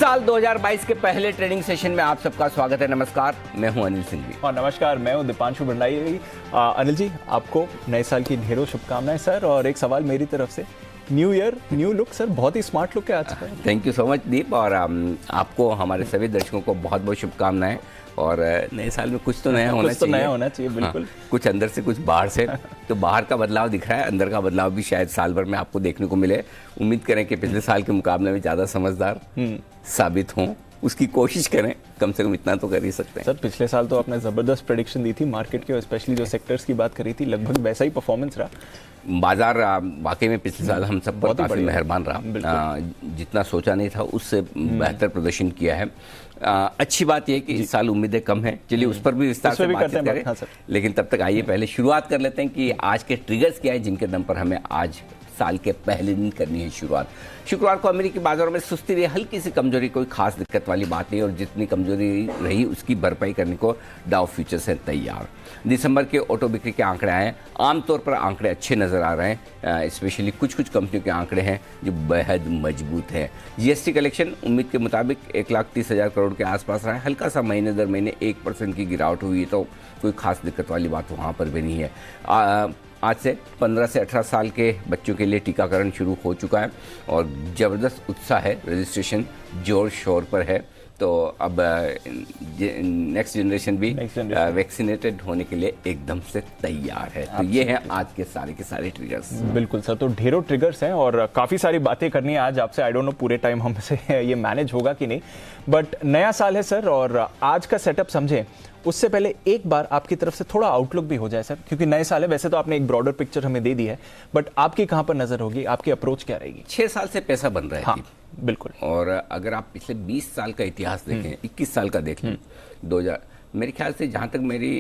साल 2022 के पहले ट्रेनिंग सेशन में आप सबका स्वागत है। नमस्कार, मैं हूं अनिल सिंघवी। और नमस्कार, मैं हूं दीपांशु भंडारी। अनिल जी, आपको नए साल की ढेरों शुभकामनाएं सर। और एक सवाल मेरी तरफ से, new year new look sir, बहुत ही स्मार्ट लुक है आज का। थैंक यू सो मच दीप, और आपको हमारे सभी दर्शकों को बहुत बहुत शुभकामनाएं। और नए साल में कुछ तो नया होना चाहिए। कुछ तो नया होना चाहिए, बिल्कुल। कुछ अंदर से कुछ बाहर से। तो बाहर का बदलाव दिख रहा है, अंदर का बदलाव भी शायद साल भर में आपको देखने को मिले। उम्मीद करें कि पिछले साल के मुकाबले में ज़्यादा समझदार साबित हों, उसकी कोशिश करें। कम से कम इतना तो कर ही सकते हैं। सर, पिछले साल तो आपने ज़बरदस्त प्रेडिक्शन दी थी मार्केट के, और स्पेशली जो सेक्टर्स की बात करी थी, लगभग वैसा ही परफॉर्मेंस रहा। बाजार वाकई में पिछले साल हम सब पर काफ़ी मेहरबान रहा। जितना सोचा नहीं था उससे बेहतर प्रदर्शन किया है। अच्छी बात यह है कि इस साल उम्मीदें कम हैं। चलिए उस पर भी विस्तार से बातचीत करें। हाँ, लेकिन तब तक आइए पहले शुरुआत कर लेते हैं कि आज के ट्रिगर्स क्या है जिनके दम पर हमें आज साल के पहले दिन करनी है शुरुआत। शुक्रवार को अमेरिकी बाजारों में सुस्ती रही, हल्की सी कमजोरी, कोई खास दिक्कत वाली बात नहीं। और जितनी कमजोरी रही उसकी भरपाई करने को डाउ फ्यूचर्स है तैयार। दिसंबर के ऑटो बिक्री के आंकड़े आए, आमतौर पर आंकड़े अच्छे नज़र आ रहे हैं। स्पेशली कुछ कंपनियों के आंकड़े हैं जो बेहद मजबूत हैं। जीएसटी कलेक्शन उम्मीद के मुताबिक 1,30,000 करोड़ के आसपास रहा है। हल्का सा महीने दर महीने 1% की गिरावट हुई, तो कोई खास दिक्कत वाली बात वहाँ पर भी नहीं है। आज से 15 से 18 साल के बच्चों के लिए टीकाकरण शुरू हो चुका है और ज़बरदस्त उत्साह है, रजिस्ट्रेशन जोर शोर पर है। तो अब नेक्स्ट जनरेशन भी वैक्सीनेटेड होने के लिए एकदम से तैयार है। तो ये हैं आज के सारे ट्रिगर्स। बिल्कुल सर, तो ढेरों ट्रिगर्स हैं और काफ़ी सारी बातें करनी है आज आपसे। आई डोंट नो पूरे टाइम हमसे ये मैनेज होगा कि नहीं, बट नया साल है सर, और आज का सेटअप समझें उससे पहले एक बार आपकी तरफ से थोड़ा आउटलुक भी हो जाए सर, क्योंकि नए साल है। वैसे तो आपने एक ब्रॉडर पिक्चर हमें दे दी है, बट आपकी कहां पर नजर होगी, आपकी अप्रोच क्या रहेगी? 6 साल से पैसा बन रहा है। हाँ, बिल्कुल। और अगर आप पिछले 20 साल का इतिहास देखें, 21 साल का देख लें, 2000 मेरे ख्याल से, जहां तक मेरी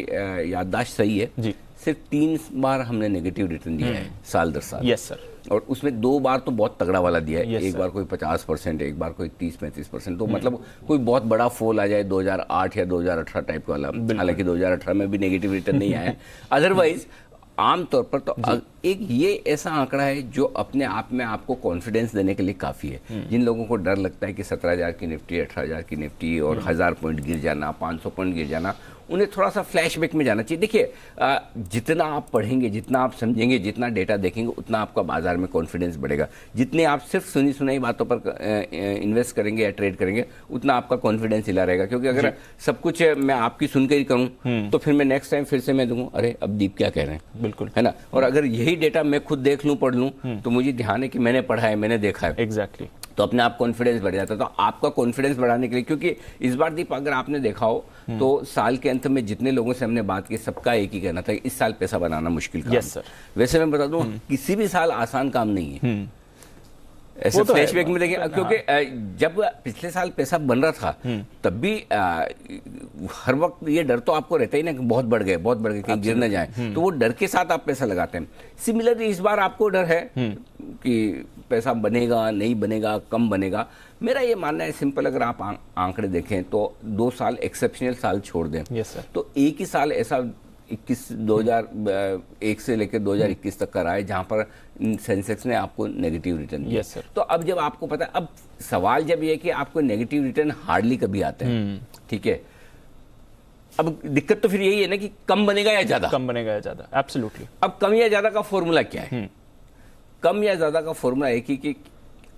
याददाश्त सही है जी, सिर्फ 3 बार हमने नेगेटिव रिटर्न दिया है साल दर साल। Yes sir. और उसमें 2 बार तो बहुत तगड़ा वाला दिया है। एक बार कोई 50%, एक बार कोई 30-35%। तो मतलब कोई बहुत बड़ा फॉल आ जाए 2008 या 2018 टाइप वाला। हालांकि 2018 में भी नेगेटिव रिटर्न नहीं आया। अदरवाइज आमतौर पर तो एक ये ऐसा आंकड़ा है जो अपने आप में आपको कॉन्फिडेंस देने के लिए काफ़ी है। जिन लोगों को डर लगता है कि 17,000 की निफ्टी, 18,000 की निफ्टी और 1000 पॉइंट गिर जाना, 500 पॉइंट गिर जाना, उन्हें थोड़ा सा फ्लैशबैक में जाना चाहिए। देखिए, जितना आप पढ़ेंगे, जितना आप समझेंगे, जितना डेटा देखेंगे, उतना आपका बाजार में कॉन्फिडेंस बढ़ेगा। जितने आप सिर्फ सुनी सुनाई बातों पर इन्वेस्ट करेंगे या ट्रेड करेंगे, उतना आपका कॉन्फिडेंस हिला रहेगा। क्योंकि अगर सब कुछ मैं आपकी सुन कर ही करूँ तो फिर मैं नेक्स्ट टाइम फिर से मैं दूंगा, अरे अब दीप क्या कह रहे हैं, बिल्कुल, है ना। और अगर यही डेटा मैं खुद देख लूँ, पढ़ लूँ, तो मुझे ध्यान है कि मैंने पढ़ा है, मैंने देखा है। एग्जैक्टली। तो अपने आप कॉन्फिडेंस बढ़ जाता है। तो आपका कॉन्फिडेंस बढ़ाने के लिए, क्योंकि इस बार दीप अगर आपने देखा हो तो साल के अंत में जितने लोगों से हमने बात की, सबका एक ही कहना था, इस साल पैसा बनाना मुश्किल काम। Yes sir. वैसे मैं बता दूं, किसी भी साल आसान काम नहीं है। ऐसे फ्लैशबैक में देखें, क्योंकि जब पिछले साल पैसा बन रहा था तब भी हर वक्त ये डर तो आपको रहता ही ना कि बहुत बढ़ गए कहीं गिर न जाए। तो वो डर के साथ आप पैसा लगाते हैं। सिमिलरली इस बार आपको डर है कि पैसा बनेगा, नहीं बनेगा, कम बनेगा। मेरा ये मानना है सिंपल, अगर आप आंकड़े देखें तो 2 साल एक्सेप्शनल साल छोड़ दें। Yes sir. तो एक ही साल ऐसा 2001 से लेकर 2021 तक का रहा है जहां पर सेंसेक्स ने आपको नेगेटिव रिटर्न दिया। yes, तो अब जब आपको पता है, अब सवाल जब ये है कि आपको नेगेटिव रिटर्न हार्डली कभी आते हैं, ठीक है। अब दिक्कत तो फिर यही है ना कि कम बनेगा या ज्यादा, कम बनेगा या ज्यादा। एब्सोल्युटली। अब कम या ज्यादा का फॉर्मूला क्या है? कम या ज्यादा का फॉर्मूला है कि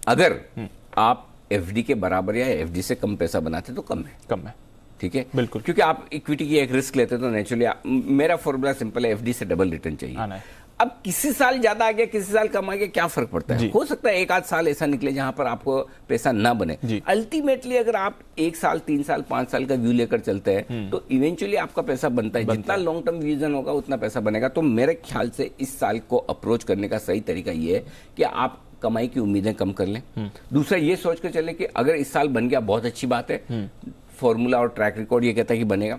अगर आप एफडी के बराबर या एफडी से कम पैसा बनाते तो कम है, ठीक है, बिल्कुल। क्योंकि आप इक्विटी की एक रिस्क लेते तो नेचुरली, मेरा फॉर्मूला सिंपल है, एफडी से डबल रिटर्न चाहिए। अब किसी साल ज्यादा आ गया, किसी साल कम आ गया, क्या फर्क पड़ता है? हो सकता है एक आध साल ऐसा निकले जहां पर आपको पैसा ना बने। अल्टीमेटली अगर आप 1 साल, 3 साल, 5 साल का व्यू लेकर चलते हैं तो इवेंचुअली आपका पैसा बनता है। जितना लॉन्ग टर्म विजन होगा उतना पैसा बनेगा। तो मेरे ख्याल से इस साल को अप्रोच करने का सही तरीका ये है कि आप कमाई की उम्मीदें कम कर लें। दूसरा ये सोच कर चले कि अगर इस साल बन गया बहुत अच्छी बात है, फॉर्मूला और ट्रैक रिकॉर्ड ये कहता है कि बनेगा।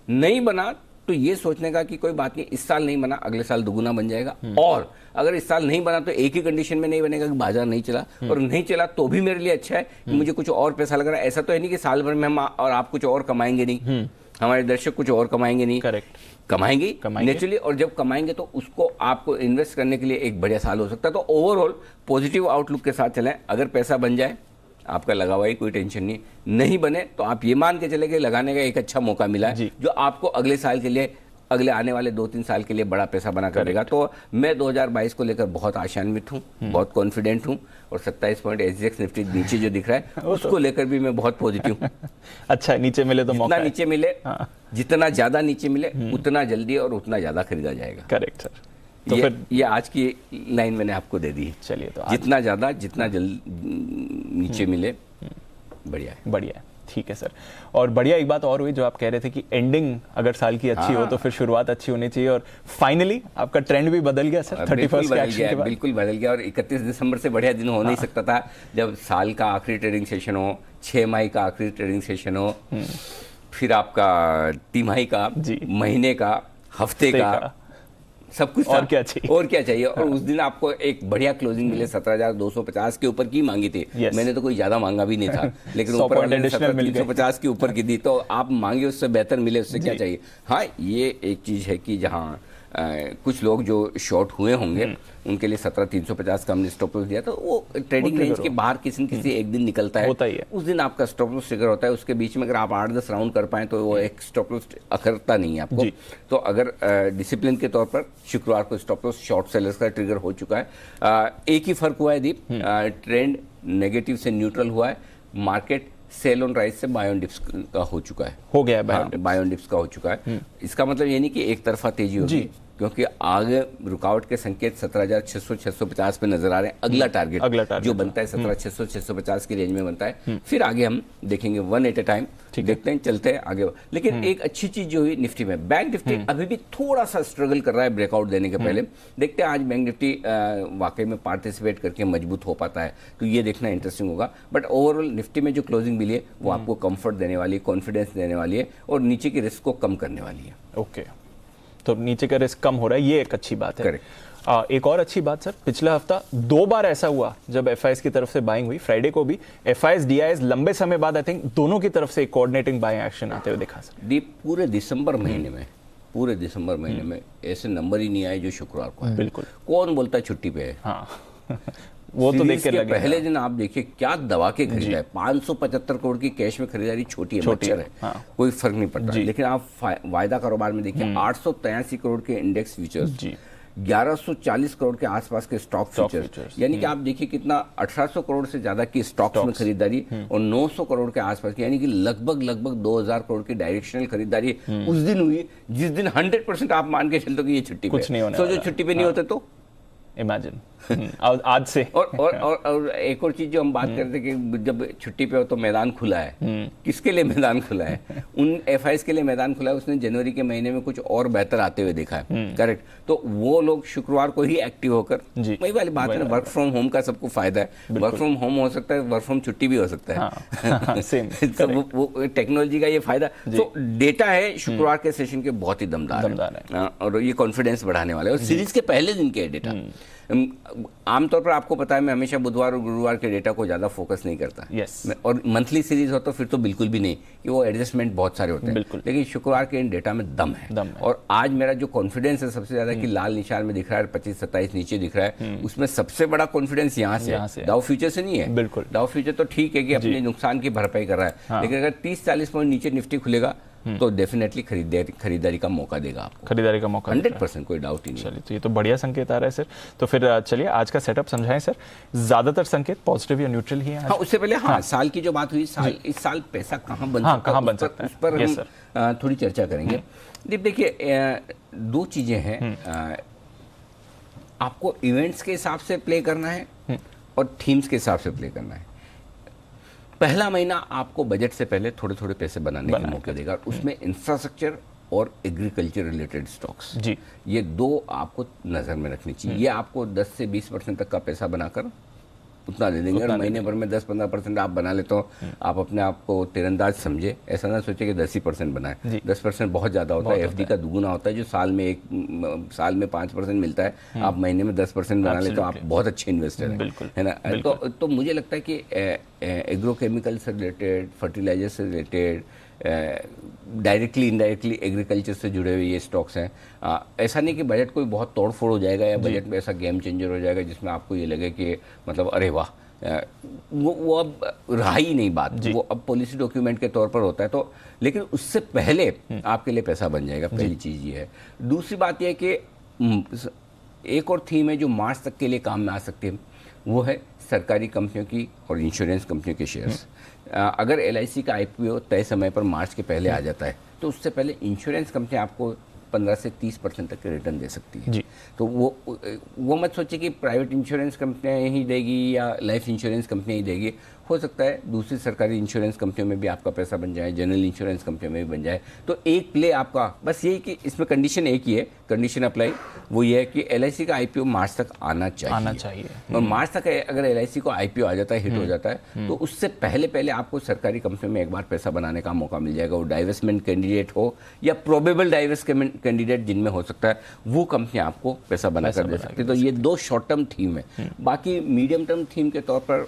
नहीं बना तो ये सोचने का कि कोई बात नहीं, इस साल नहीं बना, अगले साल दुगुना बन जाएगा। और अगर इस साल नहीं बना तो एक ही कंडीशन में नहीं बनेगा कि बाजार नहीं चला, और नहीं चला तो भी मेरे लिए अच्छा है कि मुझे कुछ और पैसा लग रहा है। ऐसा तो है नहीं कि साल भर में हम और आप कुछ और कमाएंगे नहीं, हमारे दर्शक कुछ और कमाएंगे नहीं। करेक्ट, कमाएंगे नेचुरली, और जब कमाएंगे तो उसको आपको इन्वेस्ट करने के लिए एक बढ़िया साल हो सकता है। तो ओवरऑल पॉजिटिव आउटलुक के साथ चलें। अगर पैसा बन जाए आपका लगा हुआ ही कोई टेंशन नहीं बने तो आप ये मान के चले कि लगाने का एक अच्छा मौका मिला है जो आपको अगले साल के लिए, अगले आने वाले 2-3 साल के लिए बड़ा पैसा बना कर देगा। तो मैं 2022 को लेकर बहुत आशान्वित हूँ, बहुत कॉन्फिडेंट हूँ, और 27 पॉइंट एसजीएक्स निफ्टी नीचे जो दिख रहा है उसको लेकर भी मैं बहुत पॉजिटिव हूँ। अच्छा, नीचे मिले तो मौका, नीचे मिले, जितना ज्यादा नीचे मिले उतना जल्दी और उतना ज्यादा खरीदा जाएगा। Correct sir. तो फिर ये आज की लाइन मैंने आपको दे दी है। चलिए, तो जितना ज्यादा, जितना जल्दी नीचे मिले बढ़िया है। बढ़िया है, ठीक है सर। और बढ़िया एक बात और हुई जो आप कह रहे थे कि एंडिंग अगर साल की अच्छी हो तो फिर शुरुआत अच्छी होनी चाहिए, और फाइनली आपका ट्रेंड भी बदल गया सर 31 के एक्शन के बाद। बिल्कुल बदल गया, और 31 दिसंबर से बढ़िया दिन हो नहीं सकता था जब साल का आखिरी ट्रेडिंग सेशन हो, 6 माही का आखिरी ट्रेडिंग सेशन हो, फिर आपका तिमाही का, महीने का, हफ्ते का, सब कुछ और क्या चाहिए, और क्या चाहिए। और उस दिन आपको एक बढ़िया क्लोजिंग मिले 17,250 के ऊपर की मांगी थी। मैंने तो कोई ज्यादा मांगा भी नहीं था, लेकिन ऊपर वाले ने 17,350 के ऊपर की दी, तो आप मांगे उससे बेहतर मिले, उससे क्या चाहिए। हाँ, ये एक चीज है कि जहाँ कुछ लोग जो शॉर्ट हुए होंगे उनके लिए 17,350 का हमने स्टॉप लॉस दिया, तो वो ट्रेडिंग रेंज के बाहर किसी न किसी एक दिन निकलता है, होता ही है। उस दिन आपका स्टॉप लॉस ट्रिगर होता है। उसके बीच में अगर आप 8-10 राउंड कर पाए तो वो एक स्टॉप लॉस अखरता नहीं है आपको। तो अगर डिसिप्लिन के तौर पर शुक्रवार को स्टॉप लॉस शॉर्ट सेलर्स का ट्रिगर हो चुका है। एक ही फर्क हुआ है दीप, ट्रेंड नेगेटिव से न्यूट्रल हुआ है, मार्केट सेल ऑन राइज से बाय ऑन डिप्स का हो चुका है, हो गया है, बाय ऑन डिप्स का हो चुका है। इसका मतलब ये नहीं कि एक तरफा तेजी होगी, क्योंकि आगे रुकावट के संकेत 17,600-650 पे नजर आ रहे हैं। अगला टारगेट जो बनता है 17,600-650 की रेंज में बनता है। फिर आगे हम देखेंगे, वन एट ए टाइम देखते हैं, चलते हैं आगे। लेकिन एक अच्छी चीज जो हुई निफ्टी में, बैंक निफ्टी अभी भी थोड़ा सा स्ट्रगल कर रहा है ब्रेकआउट देने के पहले। देखते हैं आज बैंक निफ्टी वाकई में पार्टिसिपेट करके मजबूत हो पाता है, तो ये देखना इंटरेस्टिंग होगा। बट ओवरऑल निफ्टी में जो क्लोजिंग मिली है वो आपको कंफर्ट देने वाली है, कॉन्फिडेंस देने वाली है, और नीचे की रिस्क को कम करने वाली है। ओके, तो नीचे का रिस्क कम हो रहा है, ये एक अच्छी बात है। एक और अच्छी बात सर, पिछला हफ्ता 2 बार ऐसा हुआ जब एफआईएस की तरफ से बाइंग हुई। फ्राइडे को भी एफआईएस डीआईएस लंबे समय बाद आई थिंक दोनों की तरफ से कोऑर्डिनेटिंग बाइंग एक्शन आते हुए देखा सर। पूरे दिसंबर महीने में ऐसे नंबर ही नहीं आए जो शुक्रवार को है। बिल्कुल, कौन बोलता है छुट्टी पे है। हाँ वो तो देख के लगे। पहले दिन आप देखिए क्या दबा के खरीदा है, 575 करोड़ की कैश में खरीदारी छोटी है, कोई फर्क नहीं पड़ता। लेकिन आप वायदा कारोबार में देखिए 883 करोड़ के इंडेक्स फ्यूचर्स, 1140 करोड़ के आसपास के स्टॉक फ्यूचर्स, यानी कि आप देखिए कितना 1800 करोड़ से ज्यादा की स्टॉक्स में खरीदारी, और 900 करोड़ के आसपास की, यानी कि लगभग 2000 करोड़ की डायरेक्शनल खरीदारी उस दिन हुई जिस दिन 100% आप मान के चलते हो कि ये छुट्टी पे, जो छुट्टी पे नहीं होते तो इमेजिन आज से। और एक और चीज जो हम बात करते कि जब छुट्टी पे हो तो मैदान खुला है, किसके लिए मैदान खुला है? उन एफआईएस के लिए मैदान खुला है। उसने जनवरी के महीने में कुछ और बेहतर आते हुए देखा है, करेक्ट। तो वो लोग शुक्रवार को ही एक्टिव होकर, वही वाली बात है ना, वर्क फ्रॉम होम का सबको फायदा है। वर्क फ्रॉम होम हो सकता है, वर्क फ्रॉम छुट्टी भी हो सकता है। तो वो टेक्नोलॉजी का ये फायदा। तो डेटा है शुक्रवार के सेशन के बहुत ही दमदार है, और ये कॉन्फिडेंस बढ़ाने वाले, और सीरीज के पहले दिन के डेटा। आमतौर पर आपको पता है मैं हमेशा बुधवार और गुरुवार के डेटा को ज्यादा फोकस नहीं करता। और मंथली सीरीज हो तो फिर तो बिल्कुल भी नहीं, कि वो एडजस्टमेंट बहुत सारे होते हैं। लेकिन शुक्रवार के इन डेटा में दम है। और आज मेरा जो कॉन्फिडेंस है सबसे ज्यादा कि लाल निशान में दिख रहा है, 25-27 नीचे दिख रहा है, उसमें सबसे बड़ा कॉन्फिडेंस यहाँ से है, डाउ फ्यूचर से नहीं है। बिल्कुल, डाउ फ्यूचर तो ठीक है कि अपने नुकसान की भरपाई कर रहा है, लेकिन अगर 30-40 पॉइंट नीचे निफ्टी खुलेगा तो डेफिनेटली खरीदारी का मौका देगा आपको, 100%, कोई डाउट ही नहीं। चलिए, तो ये तो बढ़िया संकेत आ रहा है सर। तो फिर चलिए आज का सेटअप समझाएं सर। ज्यादातर संकेत पॉजिटिव या न्यूट्रल ही है। हाँ, उससे पहले साल की जो बात हुई, इस साल पैसा कहाँ बन सकता है, उस पर हम थोड़ी चर्चा करेंगे। देखिए 2 चीजें हैं, आपको इवेंट्स के हिसाब से प्ले करना है और थीम्स के हिसाब से प्ले करना है। पहला महीना आपको बजट से पहले थोड़े थोड़े पैसे बनाने का मौका देगा, उसमें इंफ्रास्ट्रक्चर और एग्रीकल्चर रिलेटेड स्टॉक्स, ये 2 आपको नजर में रखनी चाहिए। ये आपको 10 से 20% तक का पैसा बनाकर उतना दे देंगे, और महीने भर में 10-15% आप बना लेते हो, आप अपने आप को तीरंदाज समझे, ऐसा ना सोचे कि 10% बनाए। 10% बहुत ज़्यादा होता है, एफडी का दुगुना होता है, जो साल में 5% मिलता है, आप महीने में 10% बना लेते हो, आप बहुत अच्छे इन्वेस्टर हैं, है ना। तो मुझे लगता है कि एग्रोकेमिकल से रिलेटेड, फर्टिलाइजर से रिलेटेड, डायरेक्टली इनडायरेक्टली एग्रीकल्चर से जुड़े हुए ये स्टॉक्स हैं। ऐसा नहीं कि बजट कोई बहुत तोड़ फोड़ हो जाएगा या बजट में ऐसा गेम चेंजर हो जाएगा जिसमें आपको ये लगे कि मतलब अरे वाह वो अब रहा ही नहीं बात, वो अब पॉलिसी डॉक्यूमेंट के तौर पर होता है। तो लेकिन उससे पहले आपके लिए पैसा बन जाएगा, पहली चीज़ ये है। दूसरी बात यह है कि एक और थीम है जो मार्च तक के लिए काम में आ सकती है, वो है सरकारी कंपनियों की और इंश्योरेंस कंपनियों के शेयर्स। अगर एलआईसी का आईपीओ तय समय पर मार्च के पहले आ जाता है तो उससे पहले इंश्योरेंस कंपनी आपको 15 से 30% तक के रिटर्न दे सकती है। तो वो मत सोचिए कि प्राइवेट इंश्योरेंस कंपनियां ही देगी या लाइफ इंश्योरेंस कंपनियां ही देगी। हो सकता है दूसरी सरकारी इंश्योरेंस कंपनियों में भी आपका पैसा बन जाए, जनरल इंश्योरेंस कंपनियों में भी बन जाए। तो एक प्ले आपका बस यही कि इसमें कंडीशन एक ही है, कंडीशन अप्लाई, वो ये है कि एलआईसी का आईपीओ मार्च तक आना चाहिए। और मार्च तक अगर एलआईसी को आईपीओ आ जाता है, हिट हो जाता है, तो उससे पहले आपको सरकारी कंपनियों में एक बार पैसा बनाने का मौका मिल जाएगा। वो डाइवेस्टमेंट कैंडिडेट हो या प्रोबेबल डाइवेस्टमेंट कैंडिडेट जिनमें हो सकता है, वो कंपनी आपको पैसा बना कर दे सकती है। तो ये दो शॉर्ट टर्म थीम है। बाकी मीडियम टर्म थीम के तौर पर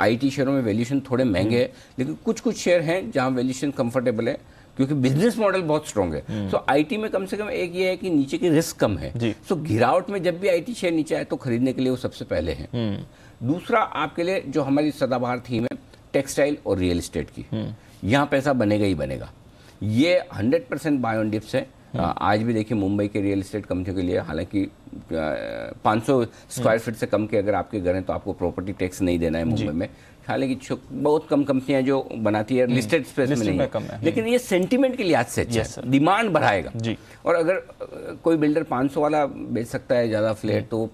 आईटी शेयरों में वैल्यूएशन थोड़े महंगे हैं, लेकिन कुछ शेयर हैं जहां वैल्यूएशन कंफर्टेबल है क्योंकि बिजनेस मॉडल बहुत स्ट्रांग है। सो आईटी में कम से कम एक ये है कि नीचे की रिस्क कम है। सो गिरावट में जब भी आईटी शेयर नीचे आए तो खरीदने के लिए वो सबसे पहले हैं। दूसरा आपके लिए जो हमारी सदाबहार थीम है टेक्सटाइल और रियल एस्टेट की, यहाँ पैसा बनेगा ही बनेगा। ये 100% बाय ऑन डिप्स है। आज भी देखिए मुंबई के रियल एस्टेट कंपनियों के लिए हालांकि 500 स्क्वायर फीट से कम के अगर आपके घर हैं तो आपको प्रॉपर्टी टैक्स नहीं देना है मुंबई में। हालांकि बहुत कम कंपनियां जो बनाती है लिस्टेड स्पेस में नहीं है, लेकिन ये सेंटीमेंट के लिहाज से अच्छा है, डिमांड बढ़ाएगा। और अगर कोई बिल्डर 500 वाला बेच सकता है ज़्यादा फ्लैट तो वो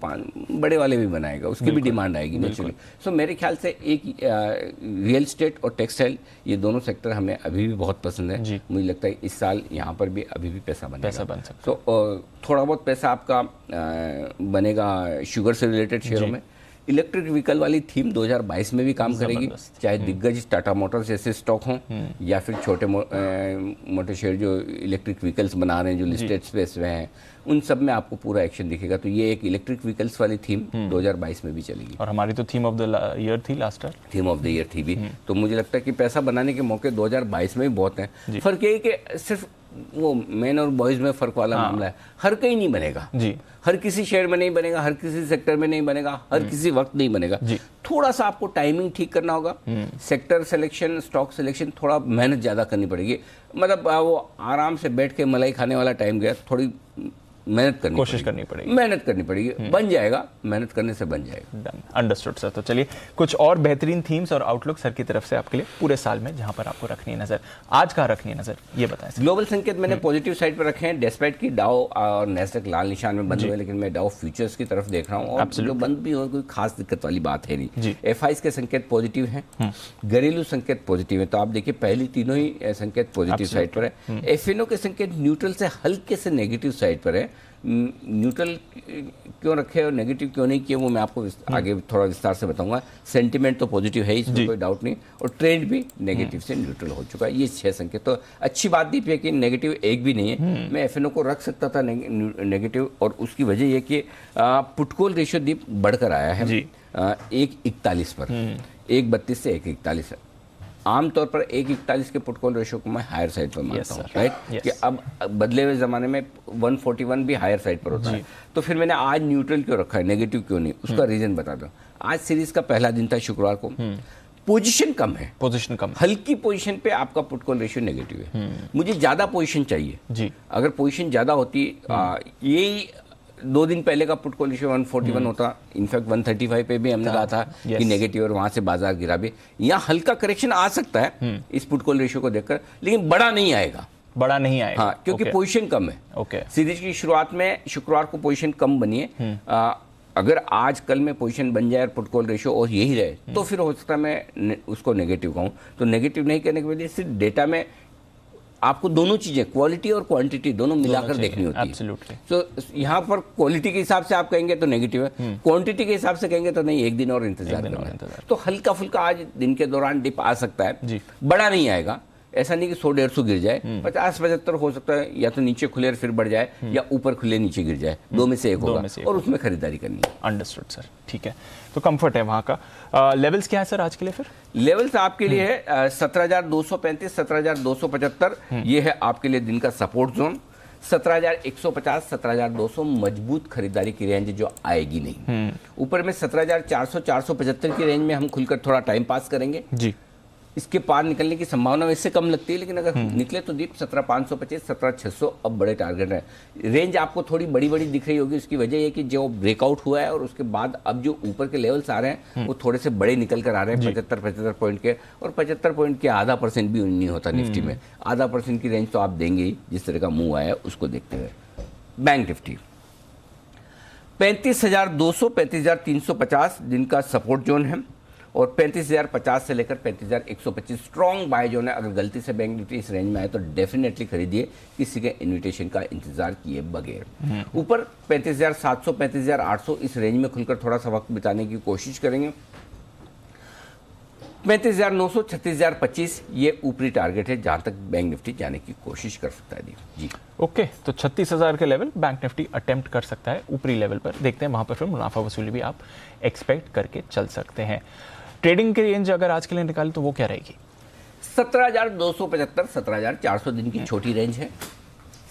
बड़े वाले भी बनाएगा, उसकी भी डिमांड आएगी नेचुरली। सो मेरे ख्याल से एक रियल एस्टेट और टेक्सटाइल ये दोनों सेक्टर हमें अभी भी बहुत पसंद है। मुझे लगता है इस साल यहाँ पर भी अभी भी पैसा बन सकता है। तो थोड़ा बहुत पैसा आपका बनेगा शुगर से रिलेटेड शेयरों में। इलेक्ट्रिक व्हीकल वाली थीम 2022 में भी काम करेगी, चाहे दिग्गज टाटा मोटर्स जैसे स्टॉक हों या फिर छोटे मोटे शेयर जो इलेक्ट्रिक व्हीकल्स बना रहे हैं जो लिस्टेड स्पेस में हैं, उन सब में आपको पूरा एक्शन दिखेगा। तो ये एक इलेक्ट्रिक व्हीकल्स वाली थीम 2022 में भी चलेगी। और हमारी तो थीम ऑफ द ईयर थी last year, theme of the year थी भी। तो मुझे लगता है कि पैसा बनाने के मौके 2022 में भी बहुत हैं। फर्क ये है कि सिर्फ वो मैन और बॉयज में फर्क वाला मामला है, हर कहीं नहीं बनेगा हर किसी शेयर में नहीं बनेगा, हर किसी सेक्टर में नहीं बनेगा, हर किसी वक्त नहीं बनेगा। थोड़ा सा आपको टाइमिंग ठीक करना होगा, सेक्टर सिलेक्शन, स्टॉक सिलेक्शन, थोड़ा मेहनत ज़्यादा करनी पड़ेगी। मतलब वो आराम से बैठ के मलाई खाने वाला टाइम गया, थोड़ी मेहनत करनी कोशिश करनी पड़ेगी, मेहनत करनी पड़ेगी, बन जाएगा, मेहनत करने से बन जाएगा। Understood sir. तो चलिए कुछ और बेहतरीन थीम्स और आउटलुक सर की तरफ से आपके लिए पूरे साल में जहां पर आपको रखनी है नजर, आज कहाँ रखनी है नजर, ये बताएं। ग्लोबल संकेत मैंने पॉजिटिव साइड पर रखे हैं, डेस्पाइट की डाउ और नेस्डैक लाल निशान में बंद हुए, लेकिन मैं डाउ फ्यूचर्स की तरफ देख रहा हूँ और जो बंद भी हो कोई खास दिक्कत वाली बात है नहीं। एफआईज के संकेत पॉजिटिव हैं, घरेलू संकेत पॉजिटिव है। तो आप देखिए पहली तीनों ही संकेत पॉजिटिव साइड पर है। एफएनओ के संकेत न्यूट्रल से हल्के से नेगेटिव साइड पर है। न्यूट्रल क्यों रखे और नेगेटिव क्यों नहीं किए वो मैं आपको आगे थोड़ा विस्तार से बताऊंगा। सेंटिमेंट तो पॉजिटिव है, इसमें कोई डाउट नहीं, और ट्रेंड भी नेगेटिव से न्यूट्रल हो चुका है। ये 6 संकेत। तो अच्छी बात दीप है कि नेगेटिव एक भी नहीं है। मैं एफएनओ को रख सकता था नेगेटिव, और उसकी वजह ये कि पुटकॉल रेशियो दीप बढ़कर आया है 1:41 पर, 1:32 से 1:41। आमतौर पर 1:41 के पुटकॉल रेशियो को मैं हायर साइड पर मानता हूँ, राइट, कि अब बदले हुए ज़माने में 141 भी हायर साइड पर होता है। तो फिर मैंने आज न्यूट्रल क्यों रखा है, नेगेटिव क्यों नहीं, उसका रीज़न बताता हूँ। आज सीरीज का पहला दिन था शुक्रवार को, पोजीशन कम है, हल्की पोजीशन पे आपका पुटकॉल रेशियो नेगेटिव है। मुझे ज़्यादा पोजीशन चाहिए। अगर पोजीशन ज़्यादा होती, यही 2 दिन पहले का पुटकॉल रेशियो 141 होता, इनफैक्ट 135 पे भी हमने कहा था कि नेगेटिव, और वहां से बाजार गिरा भी। यहाँ हल्का करेक्शन आ सकता है इस पुटकॉल रेशियो को देखकर, लेकिन बड़ा नहीं आएगा, हाँ, क्योंकि पोजीशन कम है। सीरीज की शुरुआत में शुक्रवार को पोजीशन कम बनी है। अगर आज कल में पोजीशन बन जाए और पुटकॉल रेशियो और यही रहे तो फिर हो सकता है मैं उसको नेगेटिव कहूँ। तो नेगेटिव नहीं कहने की वजह से डेटा में आपको दोनों चीजें, क्वालिटी और क्वांटिटी, दोनों मिलाकर देखनी होती है। तो यहाँ पर क्वालिटी के हिसाब से आप कहेंगे तो नेगेटिव है, क्वांटिटी के हिसाब से कहेंगे तो नहीं, एक दिन और इंतजार करना है। तो हल्का फुल्का आज दिन के दौरान डिप आ सकता है, बड़ा नहीं आएगा। ऐसा नहीं कि 100-150 गिर जाए, 50-75 हो सकता है, या तो नीचे खुले और फिर बढ़ जाए, या ऊपर खुले नीचे गिर जाए, 2 में से एक होगा, और उसमें खरीदारी करनी है। अंडरस्टूड सर, ठीक है। तो कंफर्ट है वहाँ का। लेवल्स क्या है सर आज के लिए? फिर लेवल्स आपके लिए है 17,235, 17,275, ये है आपके लिए दिन का सपोर्ट जोन। 17,150, 17,200 मजबूत खरीदारी की रेंज जो आएगी नहीं। ऊपर में 17,400, 475 की रेंज में हम खुलकर थोड़ा टाइम पास करेंगे जी। इसके पार निकलने की संभावना वैसे कम लगती है, लेकिन अगर निकले तो दीप 17,525, 17,600 अब बड़े टारगेट है। रेंज आपको थोड़ी बड़ी बड़ी दिख रही होगी, उसकी वजह ये कि जो ब्रेकआउट हुआ है और उसके बाद अब जो ऊपर के लेवल्स आ रहे हैं वो थोड़े से बड़े निकल कर आ रहे हैं, 75 पॉइंट के, और 75 पॉइंट के आधा % भी नहीं होता निफ्टी में। आधा % की रेंज तो आप देंगे ही, जिस तरह का मूव आया उसको देखते हुए। बैंक निफ्टी 35,200, 35,350 दिन का सपोर्ट जोन है, और 35,050 से लेकर 35,125 स्ट्रॉन्ग बाय जोन है। अगर गलती से बैंक निफ्टी इस रेंज में आए तो डेफिनेटली खरीदिए, किसी के इन्विटेशन का इंतजार किए बगैर। ऊपर 35,700, 35,800 इस रेंज में खुलकर थोड़ा सा वक्त बिताने की कोशिश करेंगे। 35,900, 36,025 ये ऊपरी टारगेट है जहां तक बैंक निफ्टी जाने की कोशिश कर सकता है जी। ओके, तो 36,000 के लेवल बैंक निफ्टी अटेम्प्ट कर सकता है ऊपरी लेवल पर। देखते हैं वहां पर फिर मुनाफा वसूली भी आप एक्सपेक्ट करके चल सकते हैं। ट्रेडिंग की रेंज अगर आज के लिए निकालें तो वो क्या रहेगी? 17,275, 17,400 दिन की छोटी रेंज है।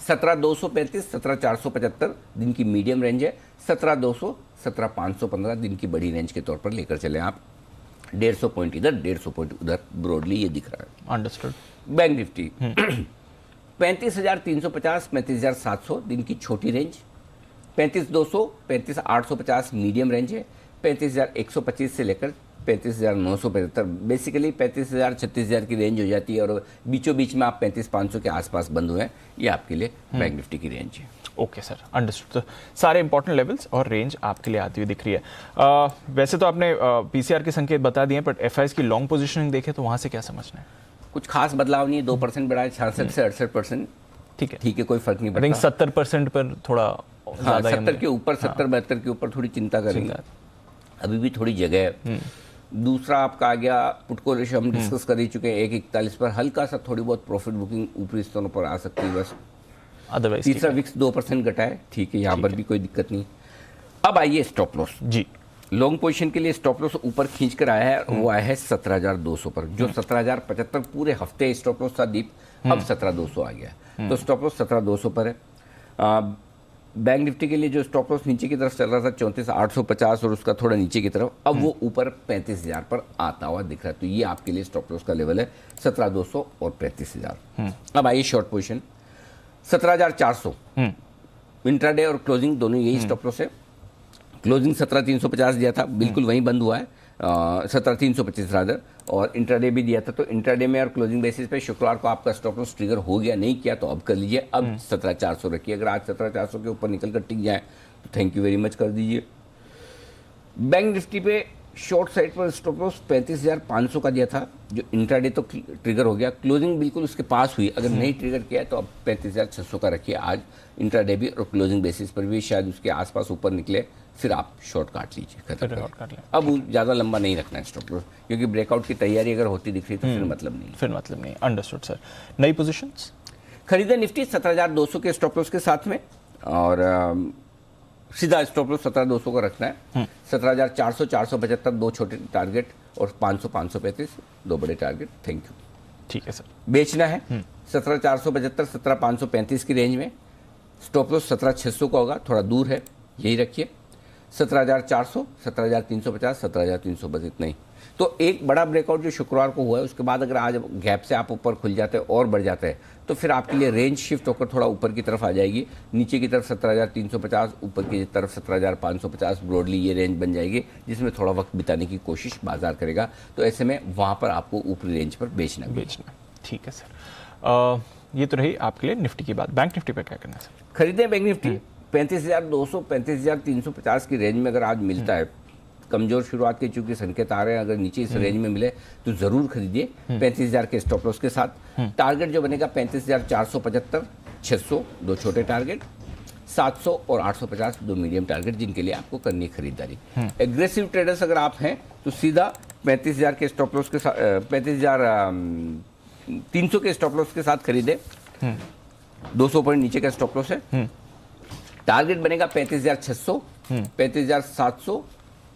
17,235, 17,475 दिन की मीडियम रेंज है। 17,200, 17,515 दिन की बड़ी रेंज के तौर पर लेकर चले आप। 150 पॉइंट इधर, 150 पॉइंट उधर, ब्रॉडली ये दिख रहा है। अंडरस्टूड। बैंक निफ्टी 35,350, 35,700 दिन की छोटी रेंज। 35,200, 35,850 मीडियम रेंज है। 35,125 से लेकर 35,975, बेसिकली 35,000, 36,000 की रेंज हो जाती है, और बीचों बीच में आप 35,500 के आसपास बंद हुए हैं। ये आपके लिए बैंक निफ्टी की रेंज है। Okay sir, understood. तो सारे इंपॉर्टेंट लेवल्स और रेंज आपके लिए आती हुई दिख रही है। वैसे तो आपने पीसीआर के संकेत बता दिए, बट एफआईएस की लॉन्ग पोजीशनिंग देखें तो वहां से क्या समझना है? कुछ खास बदलाव नहीं है, 2% बढ़ा है, 66 से 68%। ठीक है, ठीक है, कोई फर्क नहीं आई थिंक पड़ता। 70% पर थोड़ा हाँ, 70 के ऊपर, 70-72 के ऊपर थोड़ी चिंता करेंगे, अभी भी थोड़ी जगह है। दूसरा आपका आ गया पुट को रेशियो, हम डिस्कस कर ही चुके हैं, 141 पर हल्का सा थोड़ी बहुत प्रॉफिट बुकिंग ऊपरी स्तरों पर आ सकती है बस। अदरवाइज तीसरा विक्स 2% घटा है, ठीक है, यहाँ पर भी कोई दिक्कत नहीं। अब आइए स्टॉप लॉस जी। लॉन्ग पोजीशन के लिए स्टॉप लॉस ऊपर खींच कर आया है, वो आया है 17,200 पर। जो 17,075 पूरे हफ्ते स्टॉप लॉस था दीप, अब 17,200 आ गया, तो स्टॉप लॉस 17,200 पर है। बैंक निफ्टी के लिए जो स्टॉप लॉस नीचे की तरफ चल रहा था 34,850 और उसका थोड़ा नीचे की तरफ, अब वो ऊपर 35,000 पर आता हुआ दिख रहा है, तो ये आपके लिए स्टॉप लॉस का लेवल है 17,200 और 35,000। अब आइए शॉर्ट पोजीशन 17,400, इंट्राडे और क्लोजिंग दोनों यही स्टॉप लॉस है। क्लोजिंग 17,350 दिया था, बिल्कुल वहीं बंद हुआ है, 17,325 रादर, और इंट्राडे भी दिया था, तो इंट्राडे में और क्लोजिंग बेसिस पे शुक्रवार को आपका स्टॉप लॉस ट्रिगर हो गया, नहीं किया तो अब कर लीजिए। अब 17,400 रखिए, अगर आज 17,400 के ऊपर निकल कर टिक जाए तो थैंक यू वेरी मच कर दीजिए। बैंक निफ्टी पे शॉर्ट साइड पर स्टॉप लॉस 35,500 का दिया था, जो इंट्राडे तो ट्रिगर हो गया, क्लोजिंग बिल्कुल उसके पास हुई, अगर नहीं ट्रिगर किया है तो अब 35,600 का रखिए आज इंट्राडे भी, और क्लोजिंग बेसिस पर भी शायद उसके आसपास ऊपर निकले, फिर आप शॉर्ट काट लीजिए, खत्म करिए। अब ज़्यादा लंबा नहीं रखना है स्टॉप लॉस, क्योंकि ब्रेकआउट की तैयारी अगर होती दिख रही तो फिर मतलब नहीं। Understood sir. नई पोजीशंस खरीदे निफ्टी 17,200 के स्टॉप लॉस के साथ में, और सीधा स्टॉप लॉस 17,200 का रखना है। 17,400, 475 दो छोटे टारगेट, और 500, 535 दो बड़े टारगेट। Thank you. ठीक है सर। बेचना है 17,475, 17,535 की रेंज में, स्टॉप लॉस 17,600 का होगा, थोड़ा दूर है, यही रखिए। 17,400, 17,350, 17,300 बस इतना ही। तो एक बड़ा ब्रेकआउट जो शुक्रवार को हुआ है, उसके बाद अगर आज गैप से आप ऊपर खुल जाते हैं और बढ़ जाते हैं, तो फिर आपके लिए रेंज शिफ्ट होकर थोड़ा ऊपर की तरफ आ जाएगी, नीचे की तरफ 17,350, ऊपर की तरफ 17,550, ब्रॉडली ये रेंज बन जाएगी, जिसमें थोड़ा वक्त बिताने की कोशिश बाजार करेगा। तो ऐसे में वहाँ पर आपको ऊपरी रेंज पर बेचना। ठीक है सर। ये तो रही आपके लिए निफ्टी की बात। बैंक निफ्टी पर क्या करना है सर? खरीदें बैंक निफ्टी 35,200, 35,350 की रेंज में अगर आज मिलता है, कमजोर शुरुआत के चूंकि संकेत आ रहे हैं, अगर नीचे इस रेंज में मिले तो जरूर खरीदिए 35,000 के स्टॉप लॉस के साथ। टारगेट जो बनेगा 35,475, 600 दो छोटे टारगेट, 700 और 850 दो मीडियम टारगेट, जिनके लिए आपको करनी है खरीदारी। एग्रेसिव ट्रेडर्स अगर आप हैं तो सीधा 35,000 के स्टॉप लॉस के साथ, 35,300 के स्टॉप लॉस के साथ खरीदे। 200 पॉइंट नीचे का स्टॉप लॉस है। टारगेट बनेगा 35,600, 35,700,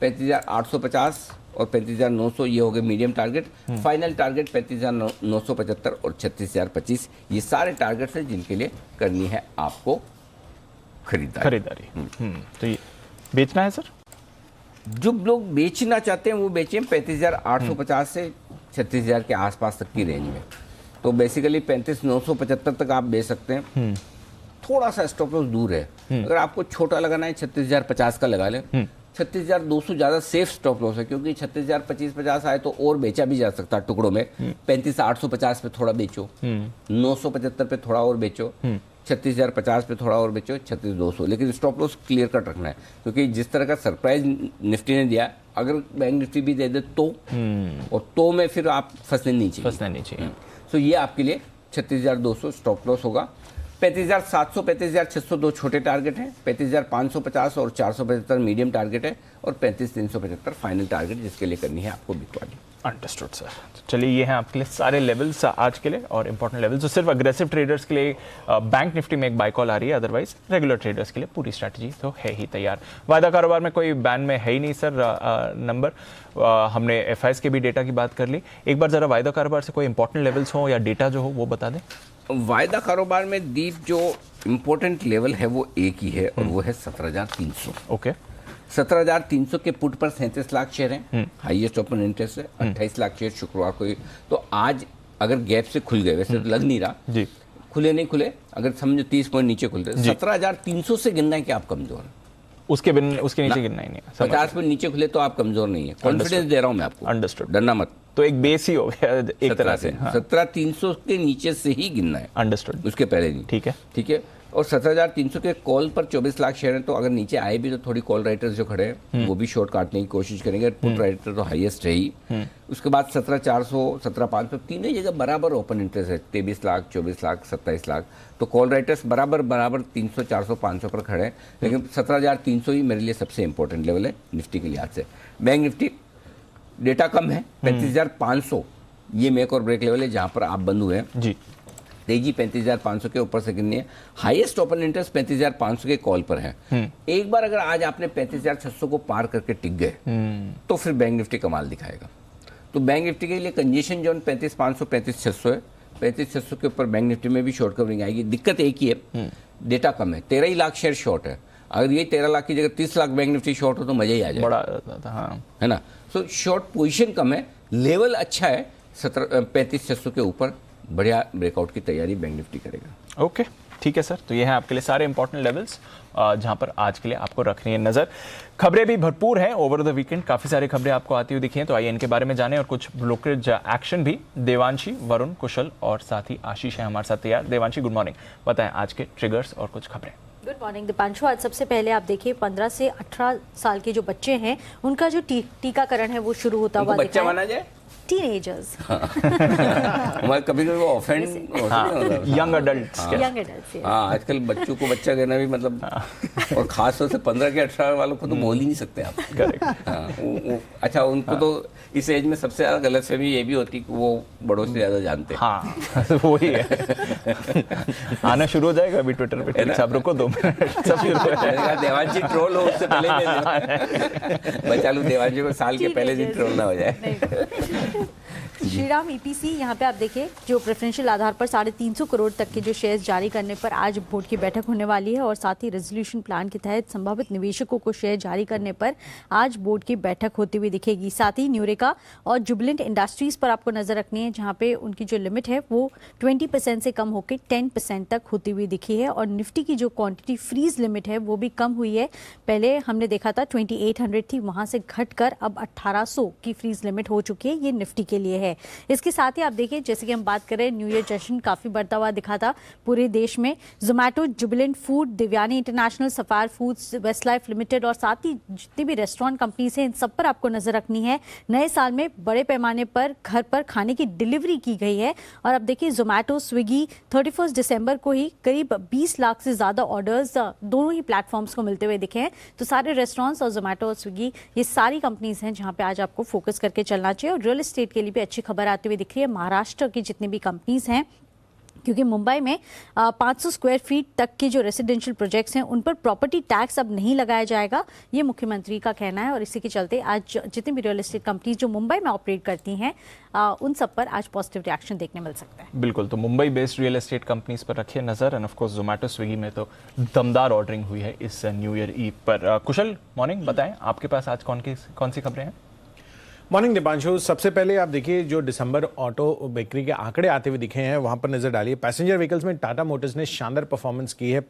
35,850 और 35,900 ये हो गए मीडियम टारगेट। फाइनल टारगेट 35,975 और 36,025, ये सारे टारगेट्स हैं जिनके लिए करनी है आपको खरीदारी। तो ये बेचना है सर? जो लोग बेचना चाहते हैं वो बेचें 35,850 से 36,000 के आसपास तक की रेंज में। तो बेसिकली 35,975 तक आप बेच सकते हैं। थोड़ा सा स्टॉप लॉस दूर है, अगर आपको छोटा लगाना है 36,050 का लगा लें। 36,200 ज्यादा सेफ स्टॉप लॉस है, क्योंकि 36,025-50 आए तो और बेचा भी जा सकता है टुकड़ों में। 35,850 पे थोड़ा बेचो, 975 पे थोड़ा और बेचो, 36,050 पे थोड़ा और बेचो, 36,200, लेकिन स्टॉप लॉस क्लियर कट रखना है, क्योंकि जिस तरह का सरप्राइज निफ्टी ने दिया, अगर बैंक निफ्टी भी दे दे तो, और तो में फिर आप फंसने नहीं चाहिए। तो ये आपके लिए 36,200 स्टॉप लॉस होगा। 35,700, 35,600 दो छोटे टारगेट हैं, 35,550 और 475 मीडियम टारगेट है, और 35,375 फाइनल टारगेट जिसके लिए करनी है आपको बिकवाली। Understood sir. चलिए ये हैं आपके लिए सारे लेवल्स आज के लिए, और इंपॉर्टेंट लेवल्स। तो सिर्फ अग्रेसिव ट्रेडर्स के लिए बैंक निफ्टी में एक बाय कॉल आ रही है, अदरवाइज रेगुलर ट्रेडर्स के लिए पूरी स्ट्रैटेजी तो है ही तैयार। वायदा कारोबार में कोई बैन में है ही नहीं सर नंबर। हमने एफआईएस के भी डेटा की बात कर ली। एक बार जरा वायदा कारोबार से कोई इंपॉर्टेंट लेवल्स हो या डेटा जो हो वो बता दें। वायदा कारोबार में दीप जो इम्पोर्टेंट लेवल है वो एक ही है, और वो है 17,300। ओके, 17,300 के पुट पर 37 लाख शेयर हैं, हाईएस्ट ओपन इंटरेस्ट है। 28 लाख शेयर शुक्रवार को तो आज अगर गैप से खुल गए, वैसे तो लग नहीं रहा जी, खुले नहीं खुले, अगर समझो 30 पॉइंट नीचे खुलते, 17,300 से गिनना है कि आप कमजोर हैं, उसके नीचे गिरना ही नहीं है। 50 पर नीचे खुले तो आप कमजोर नहीं है। कॉन्फिडेंस दे रहा हूं मैं आपको, अंडरस्टूड, डरना मत। तो एक बेस ही हो गया एक तरह से। 17,300 के नीचे से ही गिनना है, अंडरस्टूड, उसके पहले नहीं। ठीक है। और 17,300 के कॉल पर 24 लाख शेयर हैं, तो अगर नीचे आए भी तो थोड़ी कॉल राइटर्स जो खड़े हैं वो भी शॉर्ट काटने की कोशिश करेंगे। पुट राइटर तो हाईएस्ट है ही। उसके बाद 17,400, 17,500 तीनों ही जगह बराबर ओपन इंटरेस्ट है, 23 लाख, 24 लाख, 27 लाख। तो कॉल राइटर्स बराबर 300, 400, 500 पर खड़े हैं, लेकिन 17,300 ही मेरे लिए सबसे इंपॉर्टेंट लेवल है निफ्टी के लिहाज से। बैंक निफ्टी डेटा कम है, 35,500 ये मेक और ब्रेक लेवल है जहां पर आप बंद हुए हैं जी। तेजी 35,500 के ऊपर से गिननी है। हाईएस्ट ओपन इंटरेस्ट 35,500 के कॉल पर है। एक बार अगर आज आपने 35,600 को पार करके टिक गए तो फिर बैंक निफ्टी कमाल दिखाएगा। तो बैंक निफ्टी के लिए कंजेशन जोन 35,500, 35,600 है। 35,600 के ऊपर बैंक निफ्टी में भी शॉर्ट कवरिंग आएगी। दिक्कत एक ही है, डेटा कम है, 13 ही लाख शेयर शॉर्ट है। अगर ये 13 लाख की जगह 30 लाख बैंक निफ्टी शॉर्ट हो तो मजा ही आ जाए, बड़ा है ना। सो शॉर्ट पोजीशन कम है, लेवल अच्छा है, 35,600 के ऊपर बढ़िया ब्रेकआउट की तैयारी बैंक निफ्टी करेगा। ओके, ठीक है सर। तो ये हैं आपके लिए सारे इंपॉर्टेंट लेवल्स जहां पर आज के लिए आपको रखनी है नजर। खबरें भी भरपूर हैं ओवर द वीकेंड, काफी सारी खबरें आपको आती हुई दिखी हैं, तो आइए इनके बारे में जानें, और कुछ ब्रोकरेज एक्शन भी। देवांशी, वरुण, कुशल और साथ ही आशीष हैं हमारे साथ तैयार। देवांशी, गुड मॉर्निंग, बताएं आज के ट्रिगर्स और कुछ खबरें। Good morning Deepanshu. आज सबसे पहले आप देखिए 15 से 18 साल के जो बच्चे हैं उनका जो टीकाकरण है वो शुरू होता हुआ बच्चा माना जाए, टीनेजर्स। कभी कभी वो ऑफेंड यंग एडल्ट्स। हाँ, आजकल बच्चों को बच्चा कहना भी मतलब, और खास तौर से 15 के 18 वालों को तो बोल ही नहीं सकते आप। करेक्ट। अच्छा, उनको तो इस एज में सबसे ज्यादा गलतफहमी ये भी होती कि वो बड़ों से ज्यादा जानते हैं। हाँ, वही है। आना शुरू हो जाएगा अभी ट्विटर पे, सब रुको 2 मिनट, सब शुरू हो जाएगा। देवांशी ट्रोल हो उससे पहले बचा लो, देवांशी को साल के पहले दिन ट्रोल ना हो जाए। श्रीराम ईपीसी, यहाँ पे आप देखिए जो प्रेफरेंशियल आधार पर 350 करोड़ तक के जो शेयर्स जारी करने पर आज बोर्ड की बैठक होने वाली है, और साथ ही रेजोल्यूशन प्लान के तहत संभावित निवेशकों को शेयर जारी करने पर आज बोर्ड की बैठक होती हुई दिखेगी। साथ ही न्यूरेका और जुबिलेंट इंडस्ट्रीज पर आपको नजर रखनी है, जहाँ पे उनकी जो लिमिट है वो 20% से कम होकर 10% तक होती हुई दिखी है। और निफ्टी की जो क्वांटिटी फ्रीज लिमिट है वो भी कम हुई है। पहले हमने देखा था 2800 थी, वहां से घटकर अब 1800 की फ्रीज लिमिट हो चुकी है। ये निफ्टी के लिए है। इसके साथ ही आप देखिए, जैसे कि हम बात कर रहे हैं, न्यू ईयर जश्न काफी बढ़ता हुआ दिखा था पूरे देश में। Zomato, Jubilant Food, Devyani International, Sapphire Foods, Westlife Limited और साथ ही जितनी भी रेस्टोरेंट कंपनीज हैं इन सब पर आपको नजर रखनी है। नए साल में बड़े पैमाने पर घर पर खाने की डिलीवरी की गई है। और अब देखिए जोमैटो, स्विगी 31 दिसंबर को ही करीब 20 लाख से ज्यादा ऑर्डर्स दोनों ही प्लेटफॉर्म्स को मिलते हुए दिखे हैं। तो सारे रेस्टोरेंट्स और जोमैटो और स्विगी, ये सारी कंपनीज हैं जहां पे आज आपको फोकस करके चलना चाहिए। और रियल एस्टेट के लिए भी अच्छी खबर आती हुई दिख रही है। महाराष्ट्र की जितनी भी कंपनीज हैं क्योंकि मुंबई में 500 स्क्वायर फीट तक के जो रेसिडेंशियल प्रोजेक्ट्स हैं उन पर प्रॉपर्टी टैक्स अब नहीं लगाया जाएगा, ये मुख्यमंत्री का कहना है। और इसी के चलते आज जितनी भी रियल एस्टेट कंपनीज जो मुंबई में ऑपरेट करती हैं उन सब पर आज पॉजिटिव रिएक्शन देखने मिल सकता है। बिल्कुल, तो Mumbai based real estate companies पर रखिए नजर। End of course Zomato Swiggy में तो दमदार ऑर्डरिंग हुई है इस न्यू ईयर ईव पर। कुशल, मॉर्निंग, बताएं आपके पास आज कौन सी खबरें हैं? मॉर्निंग दीपांशु, सबसे पहले आप देखिए जो दिसंबर ऑटो बिक्री के आंकड़े आते हुए दिखे हैं वहां पर नजर डालिए। पैसेंजर व्हीकल्स में टाटा मोटर्स ने शानदार परफॉर्मेंस की है।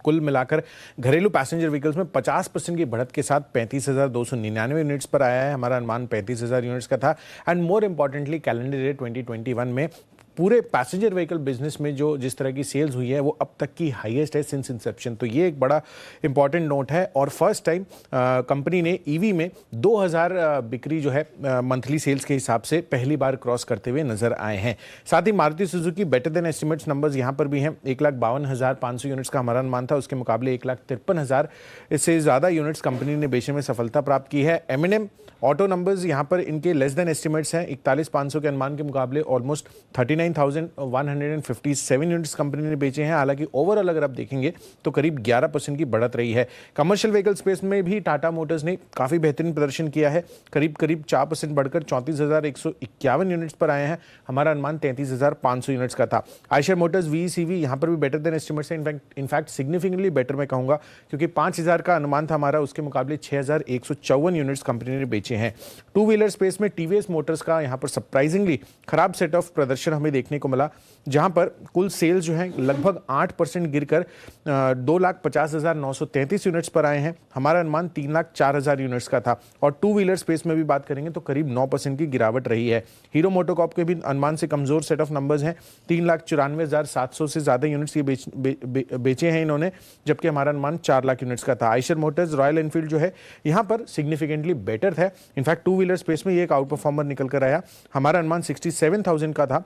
कुल मिलाकर घरेलू पैसेंजर व्हीकल्स में 50% की बढ़त के साथ 35,299 यूनिट्स पर आया है। हमारा अनुमान 35,000 यूनिट्स का था। And more importantly calendar year 2021 में पूरे पैसेंजर व्हीकल बिजनेस में जो जिस तरह की सेल्स हुई है वो अब तक की हाईएस्ट है सिंस इंसेप्शन। तो ये एक बड़ा इंपॉर्टेंट नोट है। और फर्स्ट टाइम कंपनी ने ईवी में 2000 बिक्री जो है मंथली सेल्स के हिसाब से पहली बार क्रॉस करते हुए नजर आए हैं। साथ ही Maruti Suzuki better than estimates numbers यहाँ पर भी हैं। 1,52,500 यूनिट्स का हमारा अनुमान था, उसके मुकाबले 1,53,000 इससे ज़्यादा यूनिट्स कंपनी ने बेचने में सफलता प्राप्त की है। M&M ऑटो नंबर्स यहाँ पर इनके लेस देन एस्टिमेट्स हैं। 41,500 के अनुमान के मुकाबले ऑलमोस्ट 39,157 यूनिट्स कंपनी ने बेचे हैं। हालांकि ओवरऑल अगर आप देखेंगे तो करीब 11% की बढ़त रही है। कमर्शियल व्हीकल स्पेस में भी टाटा मोटर्स ने काफ़ी बेहतरीन प्रदर्शन किया है। करीब 4% बढ़कर 34,151 यूनिट्स पर आए हैं। हमारा अनुमान 33,500 यूनिट्स का था। आयशर मोटर्स VECV यहाँ पर भी बेटर देन एस्टिमेट्स है। इनफैक्ट सिग्निफिकेंटली बेटर मैं कहूँगा, क्योंकि 5,000 का अनुमान था हमारा, उसके मुकाबले 6,154 यूनिट्स कंपनी ने बेचे हैं। टू व्हीलर स्पेस में TVS मोटर्स का यहाँ पर सरप्राइजिंगली खराब सेट ऑफ प्रदर्शन हमें देखने को मिला, जहां पर कुल सेल्स जो हैं लगभग 8% गिरकर 2,50,933 यूनिट्स पर आए हैं। हमारा अनुमान 3,04,000 यूनिट्स का था। और टू व्हीलर स्पेस में भी बात करेंगे तो करीब 9% की गिरावट रही है। हीरो मोटोकॉर्प के भी अनुमान से कमजोर सेट ऑफ नंबर्स हैं। 3,94,700 से ज्यादा यूनिट्स ये बेचे हैं इन्होंने, जबकि हमारा अनुमान 4 लाख यूनिट्स का था। आयशर मोटर्स रॉयल एनफील्ड जो है यहाँ पर सिग्निफिकेंटली बेटर है। इनफैक्ट टू व्हीलर स्पेस में ये एक आउट परफॉर्मर निकल कर आया। हमारा अनुमान 67,000 का था,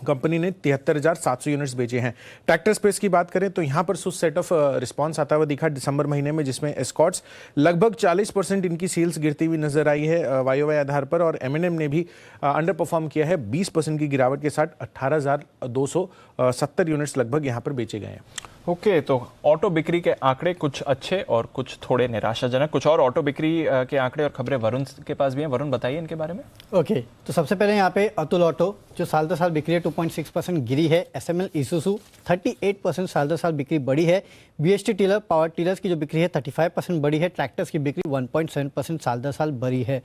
कंपनी ने 73,700 यूनिट्स बेचे हैं। ट्रैक्टर स्पेस की बात करें तो यहाँ पर सुस्त सेट ऑफ रिस्पांस आता हुआ दिखा दिसंबर महीने में, जिसमें एस्कॉर्ट्स लगभग 40% इनकी सेल्स गिरती हुई नजर आई है YOY आधार पर। और M&M ने भी अंडर परफॉर्म किया है 20% की गिरावट के साथ 18,270 यूनिट्स लगभग यहाँ पर बेचे गए हैं। ओके, तो ऑटो बिक्री के आंकड़े कुछ अच्छे और कुछ थोड़े निराशाजनक। कुछ और ऑटो बिक्री के आंकड़े और खबरें वरुण के पास भी हैं। वरुण, बताइए इनके बारे में। ओके, तो सबसे पहले यहाँ पे अतुल ऑटो जो साल दर साल बिक्री है 2.6% गिरी है। SML ईसुजू 38% साल दर साल बिक्री बढ़ी है। BHT टीलर पावर टीलर्स की जो बिक्री है 35% बढ़ी है। ट्रैक्टर्स की बिक्री 1.7% साल दर साल बढ़ी है।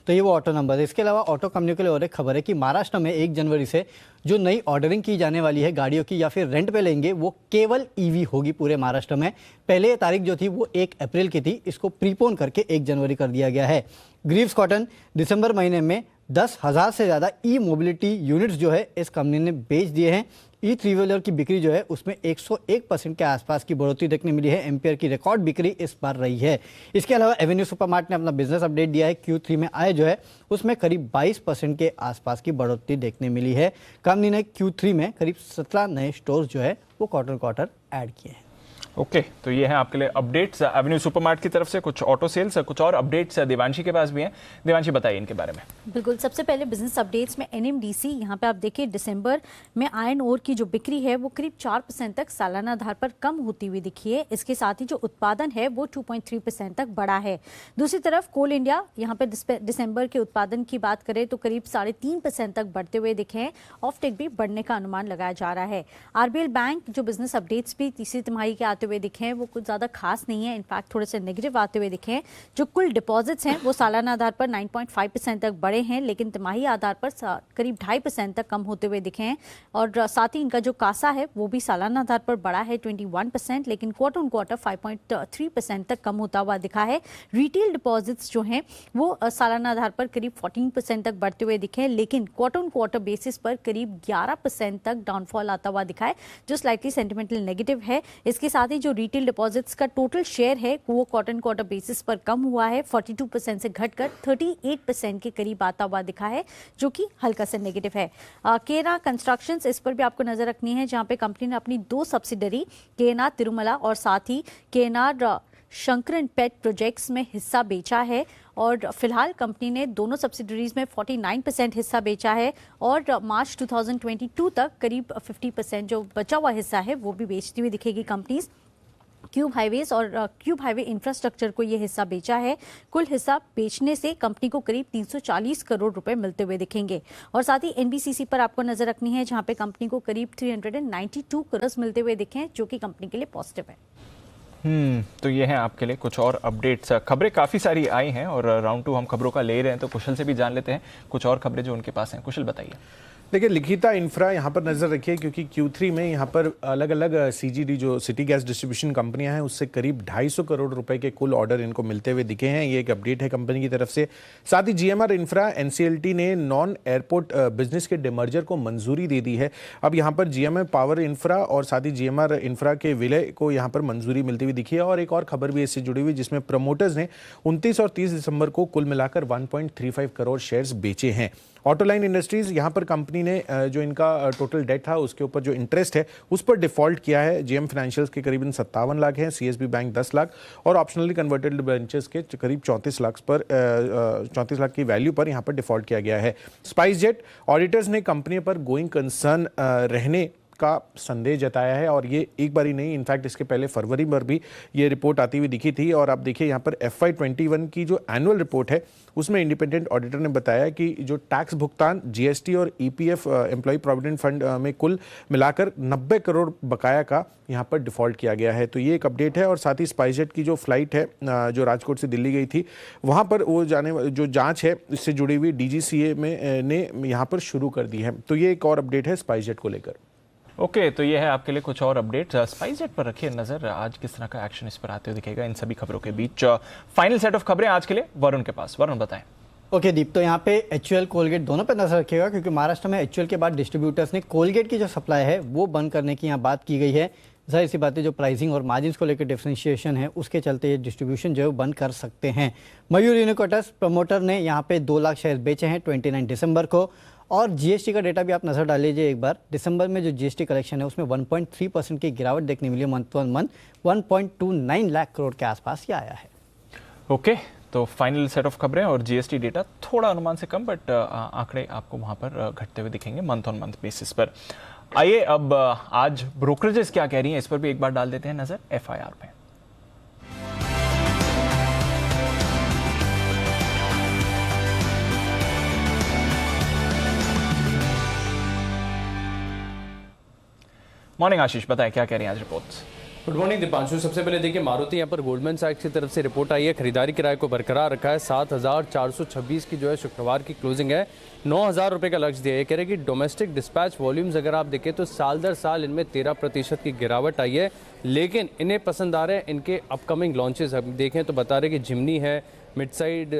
तो ये वो ऑटो नंबर है। इसके अलावा ऑटो कंपनियों के लिए और एक खबर है कि महाराष्ट्र में 1 जनवरी से जो नई ऑर्डरिंग की जाने वाली है गाड़ियों की या फिर रेंट पे लेंगे वो केवल EV होगी पूरे महाराष्ट्र में। पहले ये तारीख जो थी वो 1 अप्रैल की थी, इसको प्रीपोन करके 1 जनवरी कर दिया गया है। ग्रीव्स कॉटन दिसंबर महीने में 10,000 से ज़्यादा मोबिलिटी यूनिट्स जो है इस कंपनी ने बेच दिए हैं। थ्री व्हीलर की बिक्री जो है उसमें 101% के आसपास की बढ़ोतरी देखने मिली है। एम्पियर की रिकॉर्ड बिक्री इस बार रही है। इसके अलावा एवेन्यू सुपरमार्ट ने अपना बिजनेस अपडेट दिया है। Q3 में आए जो है उसमें करीब 22% के आसपास की बढ़ोतरी देखने मिली है। कंपनी ने Q3 में करीब 17 नए स्टोर जो है वो क्वार्टर ऐड किए हैं। ओके, तो ये है आपके लिए अपडेट्स एवेन्यू सुपरमार्ट की तरफ से। कुछ ऑटो सेल्स, कुछ और अपडेट्स देवांशी के पास भी हैं। देवांशी, बताइए इनके बारे में। बिल्कुल, सबसे पहले बिजनेस अपडेट्स में NMDC यहाँ पे आप देखिए दिसंबर में आयरन ओर की जो बिक्री है वो करीब 4% तक सालाना आधार पर कम होती हुई दिखी है। इसके साथ ही जो उत्पादन है वो 2.3% तक बढ़ा है। दूसरी तरफ कोल इंडिया यहाँ पे दिसंबर के उत्पादन की बात करें तो करीब 3.5% तक बढ़ते हुए दिखे हैं। ऑफटेक भी बढ़ने का अनुमान लगाया जा रहा है। RBL बैंक जो बिजनेस अपडेट्स भी तीसरी तिमाही के हुए दिखे हैं वो कुछ ज्यादा खास नहीं है। इनफैक्ट थोड़े से नेगेटिव आते हुए दिखे हैं। जो कुल डिपॉजिट्स हैं वो सालाना आधार पर 9.5% तक बढ़े हैं, लेकिन तिमाही आधार पर करीब 2.5% तक कम होते हुए दिखे हैं। और साथ ही इनका जो कासा है वो भी सालाना आधार पर बढ़ा है 21%, लेकिन क्वार्टर ऑन क्वार्टर 5.3% तक कम होता हुआ दिखा है। रिटेल डिपॉजिट्स जो हैं वो सालाना आधार पर करीब 14% तक बढ़ते हुए दिखे हैं, लेकिन क्वार्टर ऑन क्वार्टर बेसिस पर करीब 11% तक डाउनफॉल आता हुआ दिखा है, जो स्लाइटली सेंटिमेंटल नेगेटिव है। इसके साथ ही जो रिटेल डिपॉजिट्स का टोटल शेयर है वो क्वार्टर क्वार्टर बेसिस पर कम हुआ है, 42% से घटकर 38% के करीब आता हुआ दिखा है, जो कि हल्का से नेगेटिव है। केना कंस्ट्रक्शंस, इस पर भी आपको नजर रखनी है, जहां पे कंपनी ने अपनी 2 सब्सिडरी KNR तिरुमला और साथ ही KNR शंकरन पेट प्रोजेक्ट्स में हिस्सा बेचा है और फिलहाल कंपनी ने दोनों सब्सिडरीज में 49% हिस्सा बेचा है और मार्च 2022 तक करीब 50% जो बचा हुआ हिस्सा है वो भी बेचती हुई दिखेगी कंपनीज। क्यूब हाईवेज और क्यूब हाईवे इंफ्रास्ट्रक्चर को ये हिस्सा बेचा है। कुल हिस्सा बेचने से कंपनी को करीब 340 करोड़ रुपए मिलते हुए दिखेंगे। और साथ ही एनबीसीसी पर आपको नजर रखनी है, जहां पे कंपनी को करीब 392 करोड़ मिलते हुए दिखे, जो कि कंपनी के लिए पॉजिटिव है। तो ये है आपके लिए कुछ और अपडेट्स। खबरें काफ़ी सारी आई हैं और राउंड 2 हम खबरों का ले रहे हैं, तो कुशल से भी जान लेते हैं कुछ और खबरें जो उनके पास हैं। कुशल बताइए। देखिए, लिखिता इंफ्रा यहाँ पर नजर रखिए, क्योंकि Q3 में यहाँ पर अलग अलग CGD जो सिटी गैस डिस्ट्रीब्यूशन कंपनियां हैं उससे करीब 250 करोड़ रुपए के कुल ऑर्डर इनको मिलते हुए दिखे हैं। ये एक अपडेट है कंपनी की तरफ से। साथ ही GMR इंफ्रा NCLT ने नॉन एयरपोर्ट बिजनेस के डिमर्जर को मंजूरी दे दी है। अब यहाँ पर GMR पावर इंफ्रा और साथ ही GMR इंफ्रा के विलय को यहाँ पर मंजूरी मिलती हुई दिखी है। और एक और खबर भी इससे जुड़ी हुई, जिसमें प्रमोटर्स ने 29 और 30 दिसंबर को कुल मिलाकर 1.35 करोड़ शेयर्स बेचे हैं। ऑटोलाइन इंडस्ट्रीज, यहाँ पर कंपनी ने जो इनका टोटल डेट था उसके ऊपर जो इंटरेस्ट है उस पर डिफॉल्ट किया है। GM फाइनेंशियल्स के करीबन 57 लाख हैं, CSB बैंक 10 लाख और ऑप्शनली कन्वर्टेड डिबेंचर्स के करीब 34 लाख की वैल्यू पर यहाँ पर डिफॉल्ट किया गया है। स्पाइसजेट ऑडिटर्स ने कंपनी पर गोइंग कंसर्न रहने का संदेह जताया है और ये एक बार ही नहीं, इनफैक्ट इसके पहले फरवरी में भी ये रिपोर्ट आती हुई दिखी थी। और आप देखिए यहाँ पर FY21 की जो एनुअल रिपोर्ट है उसमें इंडिपेंडेंट ऑडिटर ने बताया कि जो टैक्स भुगतान GST और EPF एम्प्लॉय प्रोविडेंट फंड में कुल मिलाकर 90 करोड़ बकाया का यहाँ पर डिफॉल्ट किया गया है। तो ये एक अपडेट है। और साथ ही स्पाइसजेट की जो फ्लाइट है जो राजकोट से दिल्ली गई थी, वहाँ पर वो जो जाँच है इससे जुड़ी हुई DGCA ने यहाँ पर शुरू कर दी है। तो ये एक और अपडेट है स्पाइसजेट को लेकर। ओके, तो ये है आपके लिए कुछ और अपडेट। स्पाइसजेट पर रखिए नजर, आज किस तरह का एक्शन इस पर आते हुए दिखेगा इन सभी खबरों के बीच। फाइनल सेट ऑफ खबरें आज के लिए वरुण के पास। वरुण बताएं। ओके दीप, तो यहाँ पे HUL कोलगेट दोनों पे नजर रखिएगा, क्योंकि महाराष्ट्र में HUL के बाद डिस्ट्रीब्यूटर्स ने कोलगेट की जो सप्लाई है वो बंद करने की यहाँ बात की गई है। जाहिर सी बात है, जो प्राइसिंग और मार्जिन को लेकर डिफरेंशिएशन है उसके चलते ये डिस्ट्रीब्यूशन जो है बंद कर सकते हैं। मयूर यूनिकोटस प्रमोटर ने यहाँ पे 2 लाख शेयर बेचे हैं 29 दिसंबर को। और GST का डेटा भी आप नजर डाल लीजिए एक बार। दिसंबर में जो GST कलेक्शन है उसमें 1.3% की गिरावट देखने मिली, month on month 1.29 lakh crore के आसपास ये आया है। ओके, तो फाइनल सेट ऑफ खबरें और GST डेटा थोड़ा अनुमान से कम, बट आंकड़े आपको वहां पर घटते हुए दिखेंगे मंथ ऑन मंथ बेसिस पर। आइए अब आज ब्रोकरेजेस क्या कह रही हैं इस पर भी एक बार डाल देते हैं नजर FIR पे। मॉर्निंग आशीष, बताएं क्या कह रही हैं आज रिपोर्ट्स। Good morning Deepanshu. सबसे पहले देखिए, मारुति यहाँ पर गोल्डमैन सैक्स की तरफ से रिपोर्ट आई है। खरीदारी किराए को बरकरार रखा है। 7,426 की जो है शुक्रवार की क्लोजिंग है। 9,000 रुपये का लक्ष्य दिया है। कह रहे कि डोमेस्टिक डिस्पैच वॉल्यूम्स अगर आप देखें तो साल दर साल इनमें 13% की गिरावट आई है, लेकिन इन्हें पसंद आ रहे हैं इनके अपकमिंग लॉन्चेस। अब देखें तो बता रहे कि जिमनी है, मिड साइड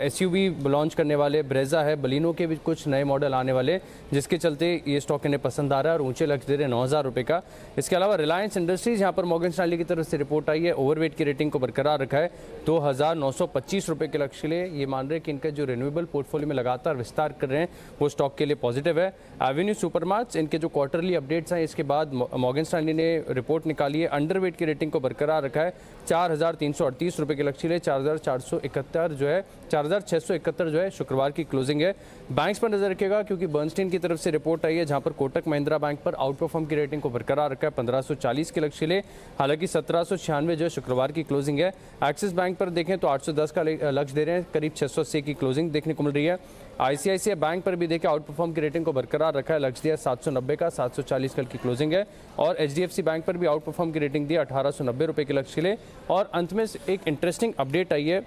SUV लॉन्च करने वाले, ब्रेजा है, बलिनो के भी कुछ नए मॉडल आने वाले, जिसके चलते ये स्टॉक इन्हें पसंद आ रहा है और ऊंचे लक्ष्य दे रहे हैं 9,000 रुपये का। इसके अलावा रिलायंस इंडस्ट्रीज, यहाँ पर मॉर्गन स्टैनली की तरफ से रिपोर्ट आई है, ओवरवेट की रेटिंग को बरकरार रखा है। 2,925 रुपये के लक्ष्य के लिए ये मान रहे हैं कि इनका जो रिन्यूएबल पोर्टफोलियो में लगातार विस्तार कर रहे हैं वो स्टॉक के लिए पॉजिटिव है। एवेन्यू सुपरमार्ट्स, इनके जो क्वार्टरली अपडेट्स हैं इसके बाद मॉर्गन स्टैनली ने रिपोर्ट निकाली है, अंडरवेट की रेटिंग को बरकरार रखा है। 4,338 रुपये के लक्ष्य के लिए 4,471 जो है 4,671 जो है शुक्रवार की क्लोजिंग है। बैंक्स पर नजर रखिएगा, क्योंकि बर्नस्टीन की तरफ से रिपोर्ट आई है जहां पर कोटक महिंद्रा बैंक पर आउट परफॉर्म की रेटिंग को बरकरार रखा है 1540 के लक्ष्य के लिए, हालांकि 1796 जो है शुक्रवार की क्लोजिंग है। एक्सिस बैंक पर देखें तो 810 का लक्ष्य दे रहे हैं, करीब 680 की क्लोजिंग देखने को मिल रही है। ICICI बैंक पर भी देखें आउट परफॉर्म की रेटिंग को बरकरार रखा है, लक्ष्य दिया 790 का, 740 कल की क्लोजिंग है। और HDFC बैंक पर भी आउट परफॉर्म की रेटिंग दी 1890 रुपये के लक्ष्य के लिए। और अंत में एक इंटरेस्टिंग अपडेट आई है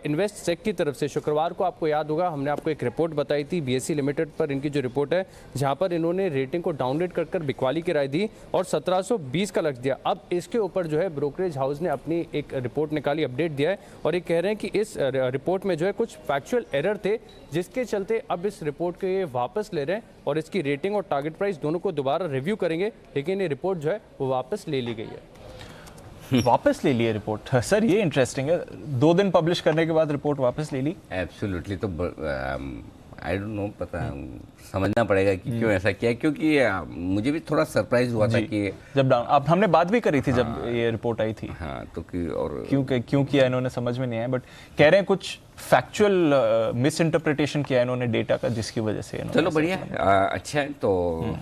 इन्वेस्ट सेक की तरफ से। शुक्रवार को आपको याद होगा हमने आपको एक रिपोर्ट बताई थी BSE लिमिटेड पर, इनकी जो रिपोर्ट है जहां पर इन्होंने रेटिंग को डाउनग्रेड कर बिकवाली की राय दी और 1720 का लक्ष्य दिया। अब इसके ऊपर जो है ब्रोकरेज हाउस ने अपनी एक रिपोर्ट निकाली, अपडेट दिया है और ये कह रहे हैं कि इस रिपोर्ट में जो है कुछ फैक्चुअल एरर थे, जिसके चलते अब इस रिपोर्ट को ये वापस ले रहे हैं और इसकी रेटिंग और टारगेट प्राइस दोनों को दोबारा रिव्यू करेंगे, लेकिन ये रिपोर्ट जो है वो वापस ले ली गई है। वापस ले लिए रिपोर्ट, सर ये इंटरेस्टिंग है, 2 दिन पब्लिश करने के बाद रिपोर्ट वापस ले ली। एब्सोल्युटली, तो आई डोंट नो, पता समझना पड़ेगा कि क्यों ऐसा किया, क्योंकि मुझे भी थोड़ा सरप्राइज हुआ था कि जब डाउन, अब हमने बात भी करी थी जब ये रिपोर्ट आई थी। हाँ, तो कि और क्यों किया इन्होंने समझ में नहीं आया, बट कह रहे हैं कुछ फैक्चुअल मिस इंटरप्रिटेशन किया इन्होंने डेटा का, जिसकी वजह से चलो बढ़िया है, अच्छा है। तो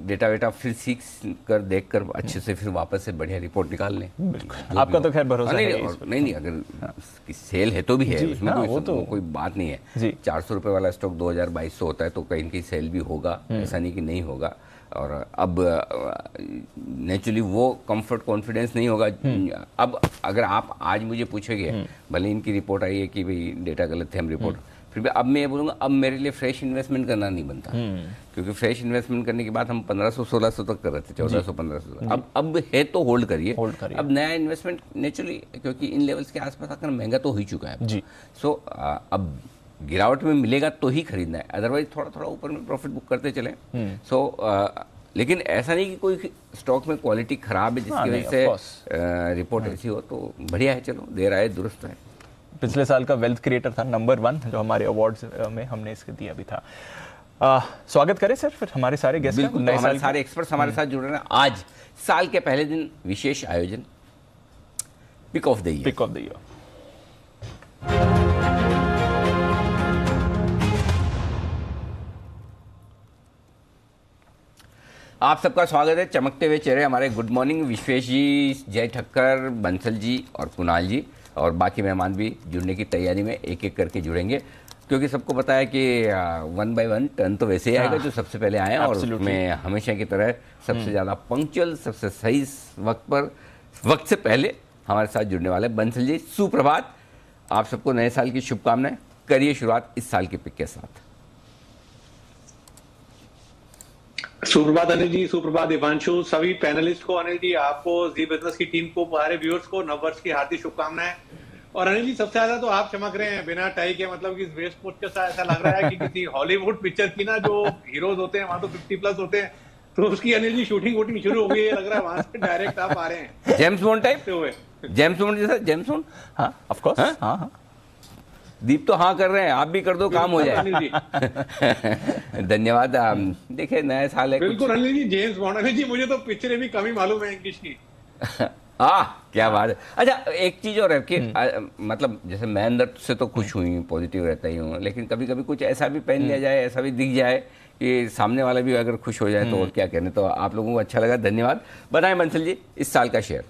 डेटा वेटा फिर सीख कर देख कर अच्छे से फिर वापस से बढ़िया रिपोर्ट निकाल लें। बिल्कुल, आपका तो खैर भरोसा है नहीं, अगर सेल है तो भी है, उसमें कोई बात नहीं है। 400 रुपए वाला स्टॉक 2022 होता है तो कहीं कहीं सेल भी होगा, ऐसा नहीं कि नहीं होगा। और अब नेचुरली वो कंफर्ट कॉन्फिडेंस नहीं होगा। अब अगर आप आज मुझे पूछोगे, भले इनकी रिपोर्ट आई है कि भाई डेटा गलत थे, हम रिपोर्ट, फिर भी अब मैं ये बोलूँगा अब मेरे लिए फ्रेश इन्वेस्टमेंट करना नहीं बनता, क्योंकि फ्रेश इन्वेस्टमेंट करने के बाद हम 1500-1600 तक कर रहे थे, 1400-1500। अब है तो होल्ड करिए। अब नया इन्वेस्टमेंट नेचुरली, क्योंकि इन लेवल्स के आसपास आकर महंगा तो हो ही चुका है जी। सो अब गिरावट में मिलेगा तो ही खरीदना है, अदरवाइज थोड़ा थोड़ा ऊपर में प्रॉफिट बुक करते चले। सो लेकिन ऐसा नहीं कि कोई स्टॉक में क्वालिटी खराब है जिसकी वजह से रिपोर्ट ऐसी हो, तो बढ़िया है, चलो देर आए दुरुस्त है। पिछले साल का वेल्थ क्रिएटर था नंबर 1 जो हमारे अवार्ड्स में हमने इसके दिया भी था। स्वागत करें सर फिर हमारे सारे गेस्ट। बिल्कुल, तो हमारे सारे एक्सपर्ट्स हमारे साथ जुड़ रहे हैं। आज साल के पहले दिन विशेष आयोजन पिक ऑफ द ईयर। आप सबका स्वागत है। चमकते हुए चेहरे हमारे गुड मॉर्निंग विश्वेश जी, जय ठक्कर, बंसल जी और कुणाल जी, और बाकी मेहमान भी जुड़ने की तैयारी में एक एक करके जुड़ेंगे, क्योंकि सबको पता है कि 1 by 1 टर्न तो वैसे ही आएगा जो सबसे पहले आए, और उसमें हमेशा की तरह सबसे ज़्यादा पंक्चुअल, सबसे सही वक्त से पहले हमारे साथ जुड़ने वाले बंसल जी। सुप्रभात, आप सबको नए साल की शुभकामनाएं। करिए शुरुआत इस साल के पिक के साथ। सुप्रभात अनिल जी, सुप्रभात दीपांशु, सभी पैनलिस्ट को, अनिल जी आपको, जी बिजनेस की टीम को, सारे व्यूअर्स को नववर्ष की हार्दिक शुभकामनाएं। और अनिल जी सबसे ज्यादा तो आप चमक रहे हैं बिना टाई के, मतलब कि इस वेस्ट कोट के साथ ऐसा लग रहा है कि किसी हॉलीवुड पिक्चर की ना, जो हीरोज होते हैं वहां तो 50+ होते हैं, तो उसकी अनिल जी शूटिंग वूटिंग शुरू हो गई है, लग रहा है वहां से डायरेक्ट आप आ रहे हैं जेम्स बॉन्ड टाइप हुए। जेम्स बॉन्ड जैसा, जेम्स बॉन्ड। हाँ ऑफ कोर्स, हाँ दीप तो हाँ कर रहे हैं, आप भी कर दो, काम हो जाए। धन्यवाद। देखिए नया साल है। बिल्कुल अनिल जी, जेम्स बॉन्ड। अनिल जी मुझे तो पिक्चरें भी कम ही मालूम है इंग्लिश की। क्या बात है। अच्छा एक चीज और है कि मतलब जैसे मैं अंदर से तो खुश हुई, पॉजिटिव रहता ही हूँ, लेकिन कभी कभी कुछ ऐसा भी पहन लिया जाए, ऐसा भी दिख जाए कि सामने वाला भी अगर खुश हो जाए तो और क्या कहने। तो आप लोगों को अच्छा लगा, धन्यवाद। बताएं बंसल जी इस साल का शेयर।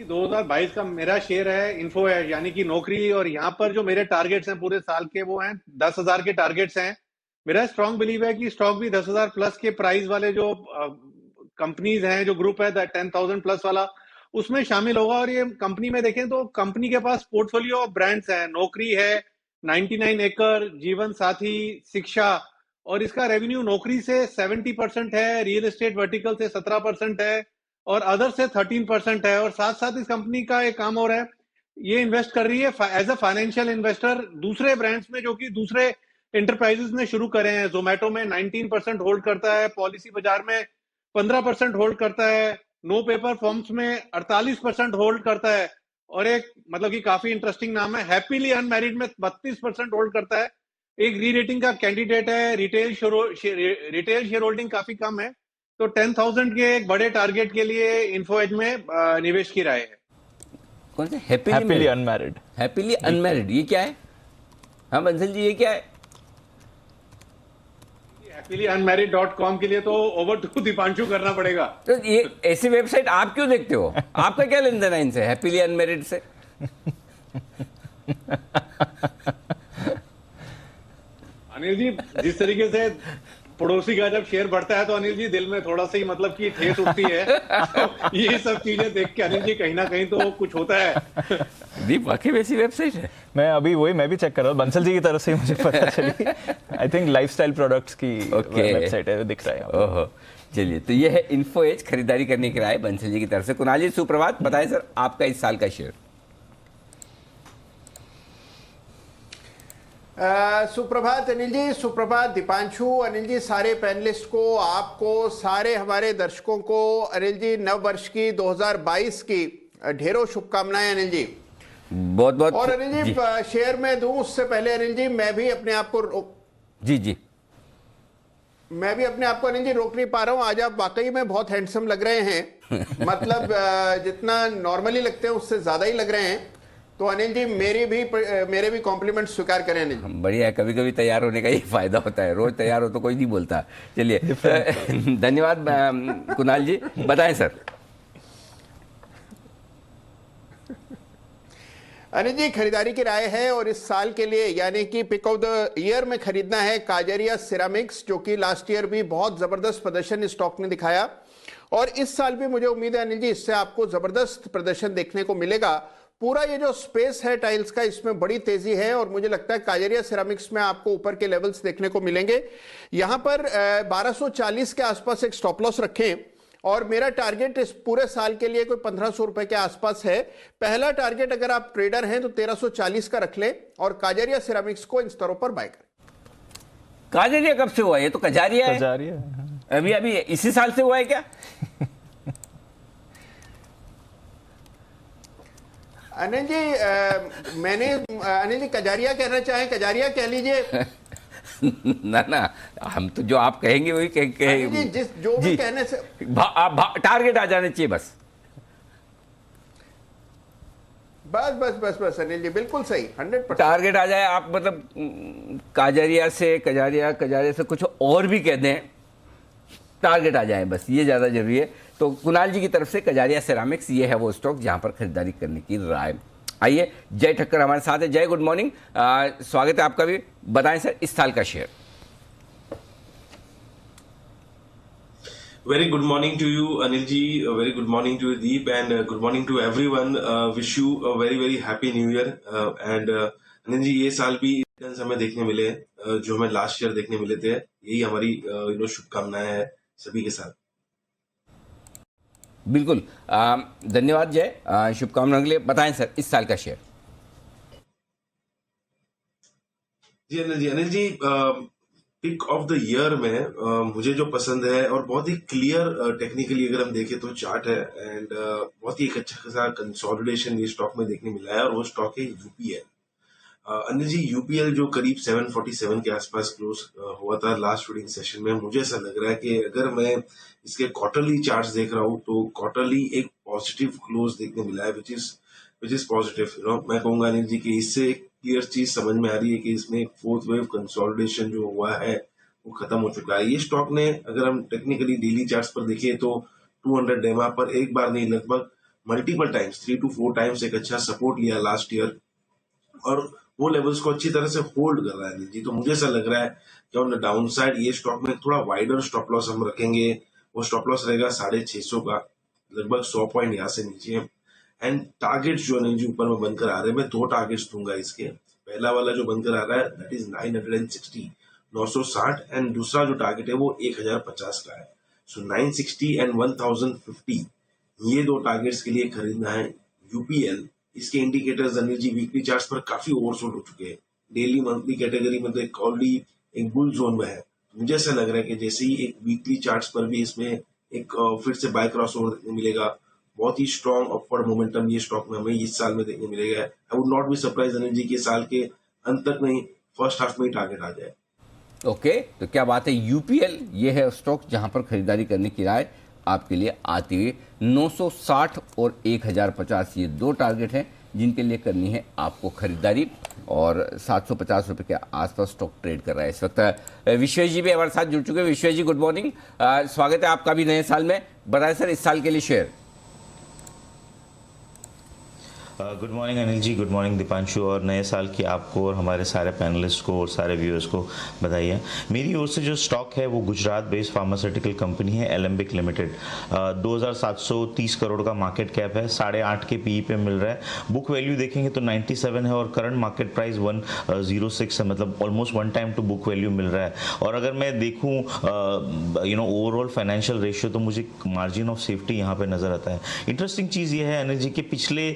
2022 का मेरा शेयर है इन्फो एज, यानी कि नौकरी, और यहाँ पर जो मेरे टारगेट्स हैं पूरे साल के वो हैं 10,000 के टारगेट्स हैं। मेरा स्ट्रांग बिलीव है कि स्टॉक भी 10,000 प्लस के प्राइस वाले जो कंपनीज हैं, जो ग्रुप है 10,000 प्लस वाला, उसमें शामिल होगा। और ये कंपनी में देखें तो कंपनी के पास पोर्टफोलियो ऑफ ब्रांड्स हैं, नौकरी है, 99 एकड़, जीवन साथी, शिक्षा, और इसका रेवेन्यू नौकरी से 70% है, रियल एस्टेट वर्टिकल से 17% है, और अदर से 13% है। और साथ साथ इस कंपनी का एक काम हो रहा है, ये इन्वेस्ट कर रही है एज अ फाइनेंशियल इन्वेस्टर दूसरे ब्रांड्स में जो कि दूसरे एंटरप्राइजेस ने शुरू करे हैं। जोमेटो में 19% होल्ड करता है, पॉलिसी बाजार में 15% होल्ड करता है, नो पेपर फॉर्म्स में 48% होल्ड करता है, और एक मतलब कि काफी इंटरेस्टिंग नाम है हैप्पीली अनमैरिड में 32% होल्ड करता है। एक री रेटिंग का कैंडिडेट है, रिटेल शेयर होल्डिंग काफी कम है। तो 10,000 के एक बड़े टारगेट के लिए इन्फो एज में निवेश की राय है। कौन से? Happily unmarried. हैप्पीली अनमैरिड, ये क्या है? हाँ बंसल जी ये क्या है? happily-unmarried.com के लिए तो ओवर टू दीपांशु करना पड़ेगा। तो ये ऐसी वेबसाइट आप क्यों देखते हो? आपका क्या लेन देन है इनसे, हैप्पीली अनमैरिड से? अनिल जी जिस तरीके से पड़ोसी का जब शेयर बढ़ता है तो अनिल जी दिल में थोड़ा सा ही मतलब कि ठेस उठती है। तो ये सब चीजें देख के अनिल जी कहीं ना कहीं तो कुछ होता है। दीप वाकई वैसी वेबसाइट है? मैं भी चेक कर रहा हूँ, बंसल जी की तरफ से मुझे पता चली। आई थिंक लाइफस्टाइल प्रोडक्ट्स की वेबसाइट है, दिख रहा है। ओहो, चलिए तो ये है इन्फो एज, खरीदारी करने की राय बंसल जी की तरफ से। कुणाल जी सुप्रभात, बताएं सर आपका इस साल का शेयर। सुप्रभात अनिल जी, सुप्रभात दीपांशु, अनिल जी सारे पैनलिस्ट को, आपको, सारे हमारे दर्शकों को अनिल जी नव वर्ष की 2022 की ढेरों शुभकामनाएं अनिल जी। बहुत बहुत और अनिल जी शेयर में दूं उससे पहले अनिल जी मैं भी अपने आप को जी अनिल जी रोक नहीं पा रहा हूं। आज आप वाकई में बहुत हैंडसम लग रहे हैं, मतलब जितना नॉर्मली लगते हैं उससे ज्यादा ही लग रहे हैं। तो अनिल जी मेरे भी कॉम्प्लीमेंट स्वीकार करें अनिल जी। बढ़िया है, कभी कभी तैयार होने का ये फायदा होता है, रोज तैयार हो तो कोई नहीं बोलता। चलिए धन्यवाद कुणाल जी, बताएं सर। अनिल जी खरीदारी की राय है और इस साल के लिए यानी कि पिक ऑफ द ईयर में खरीदना है काजरिया सिरामिक्स, जो कि लास्ट ईयर भी बहुत जबरदस्त प्रदर्शन स्टॉक ने दिखाया और इस साल भी मुझे उम्मीद है अनिल जी इससे आपको जबरदस्त प्रदर्शन देखने को मिलेगा। पूरा ये जो स्पेस है टाइल्स का इसमें बड़ी तेजी है और मुझे लगता है काजरिया सिरामिक्स में आपको ऊपर के लेवल्स देखने को मिलेंगे। यहां पर 1240 के आसपास एक स्टॉप लॉस रखें और मेरा टारगेट इस पूरे साल के लिए कोई 1500 रुपए के आसपास है। पहला टारगेट अगर आप ट्रेडर हैं तो 1340 का रख लें और काजरिया सिरामिक्स को इन स्तरों पर बाय करें। काजरिया कब से हुआ? ये तो कजारिया है, अभी इसी साल से हुआ है क्या? अनिल जी कजारिया कहना चाहें कजारिया कह लीजिए। ना हम तो जो आप कहेंगे वही कहेंगे जिस जो भी कहने से टारगेट आ जाने चाहिए बस अनिल जी बिल्कुल सही 100% टारगेट आ जाए। आप मतलब कजारिया से कुछ और भी कह दें, टारगेट आ जाए बस, ये ज्यादा जरूरी है। तो कुणाल जी की तरफ से कजारिया सिरामिक्स ये है वो स्टॉक जहां पर खरीदारी करने की राय। आइए जय ठक्कर हमारे साथ है। जय, गुड मॉर्निंग, स्वागत है आपका भी। बताएं सर इस साल का share. Very good morning to you, Anil ji. Very good morning to you, Deep, and good morning to everyone. Wish you a very very happy New Year. Anil ji, ये साल भी रिटर्न्स हमें देखने मिले हैं जो हमें लास्ट ईयर देखने मिले थे। यही हमारी शुभकामनाएं हैं सभी के साथ। बिल्कुल, धन्यवाद जय, शुभकामनाओं के लिए। बताएं सर इस साल का शेयर। जी Anil ji pick of the year में मुझे जो पसंद है और बहुत ही क्लियर टेक्निकली अगर हम देखें तो चार्ट है एंड बहुत ही एक अच्छा खासा कंसोलिडेशन ये स्टॉक में देखने मिला है और वो स्टॉक है यूपीएल। अनिल जी यूपीएल जो करीब 747 के आसपास क्लोज हुआ था लास्ट ट्रेडिंग सेशन में, मुझे ऐसा लग रहा है कि अगर मैं इसके क्वार्टरली चार्ट्स देख रहा हूँ तो क्वार्टरली एक पॉजिटिव क्लोज देखने मिला है विच इज पॉजिटिव। मैं कहूंगा अनिल जी कि इससे एक क्लियर चीज समझ में आ रही है कि इसमें फोर्थ वेव कंसोलिडेशन जो हुआ है वो खत्म हो चुका है। ये स्टॉक ने अगर हम टेक्निकली डेली चार्ट्स पर देखें तो 200 डेमा पर एक बार नहीं लगभग मल्टीपल टाइम्स 3 to 4 टाइम्स एक अच्छा सपोर्ट लिया लास्ट ईयर और वो लेवल्स को अच्छी तरह से होल्ड कर रहा है जी। तो मुझे ऐसा लग रहा है कि ऑन द डाउन साइड ये स्टॉक में थोड़ा वाइडर स्टॉप लॉस हम रखेंगे। वो स्टॉप लॉस रहेगा 650 का, लगभग 100 पॉइंट यहाँ से नीचे। एंड टारगेट्स जो है जी ऊपर में बनकर आ रहे हैं, मैं 2 टारगेट्स दूंगा इसके। पहला वाला जो बनकर आ रहा है दैट इज 960 एंड दूसरा जो टारगेट है वो 1050 का है। सो 960 एंड 1050 ये 2 टारगेट्स के लिए खरीदना है यूपीएल। इसके indicators Anil ji weekly charts पर काफी ओवरसोल्ड हो चुके हैं। डेली मंथली कैटेगरी में तो एक बुल जोन में है। मुझे ऐसा लग रहा है कि जैसे ही एक वीकली चार्ट्स पर भी इसमें एक फिर से बाय क्रॉस ओवर देखने मिलेगा, बहुत ही स्ट्रॉन्ग अपवर्ड मोमेंटम ये स्टॉक में हमें इस साल में देखने मिलेगा। I would not be surprise Anil ji के साल के अंत तक नहीं फर्स्ट हाफ में ही टारगेट आ जाए। ओके, तो क्या बात है, यूपीएल ये है स्टॉक जहां पर खरीदारी करने की राय आपके लिए आती हुई। 960 और 1050 ये 2 टारगेट हैं जिनके लिए करनी है आपको खरीदारी और 750 रुपए के आसपास स्टॉक ट्रेड कर रहा है इस वक्त। विश्वेश जी भी हमारे साथ जुड़ चुके हैं। विश्वेश जी गुड मॉर्निंग, स्वागत है आपका भी नए साल में। बताएं सर इस साल के लिए शेयर। गुड मॉर्निंग अनिल जी, गुड मॉर्निंग दीपांशु, और नए साल की आपको और हमारे सारे पैनलिस्ट को और सारे व्यूअर्स को बधाई है। मेरी ओर से जो स्टॉक है वो गुजरात बेस्ड फार्मास्यूटिकल कंपनी है एलेम्बिक लिमिटेड। 2730 करोड़ का मार्केट कैप है, 8.5 के पीई पे मिल रहा है। बुक वैल्यू देखेंगे तो 97 है और करंट मार्केट प्राइस 106 है, मतलब almost 1 time to book value मिल रहा है। और अगर मैं देखूँ ओवरऑल फाइनेंशियल रेशियो तो मुझे मार्जिन ऑफ सेफ्टी यहाँ पे नजर आता है। इंटरेस्टिंग चीज़ ये है अनिल जी कि पिछले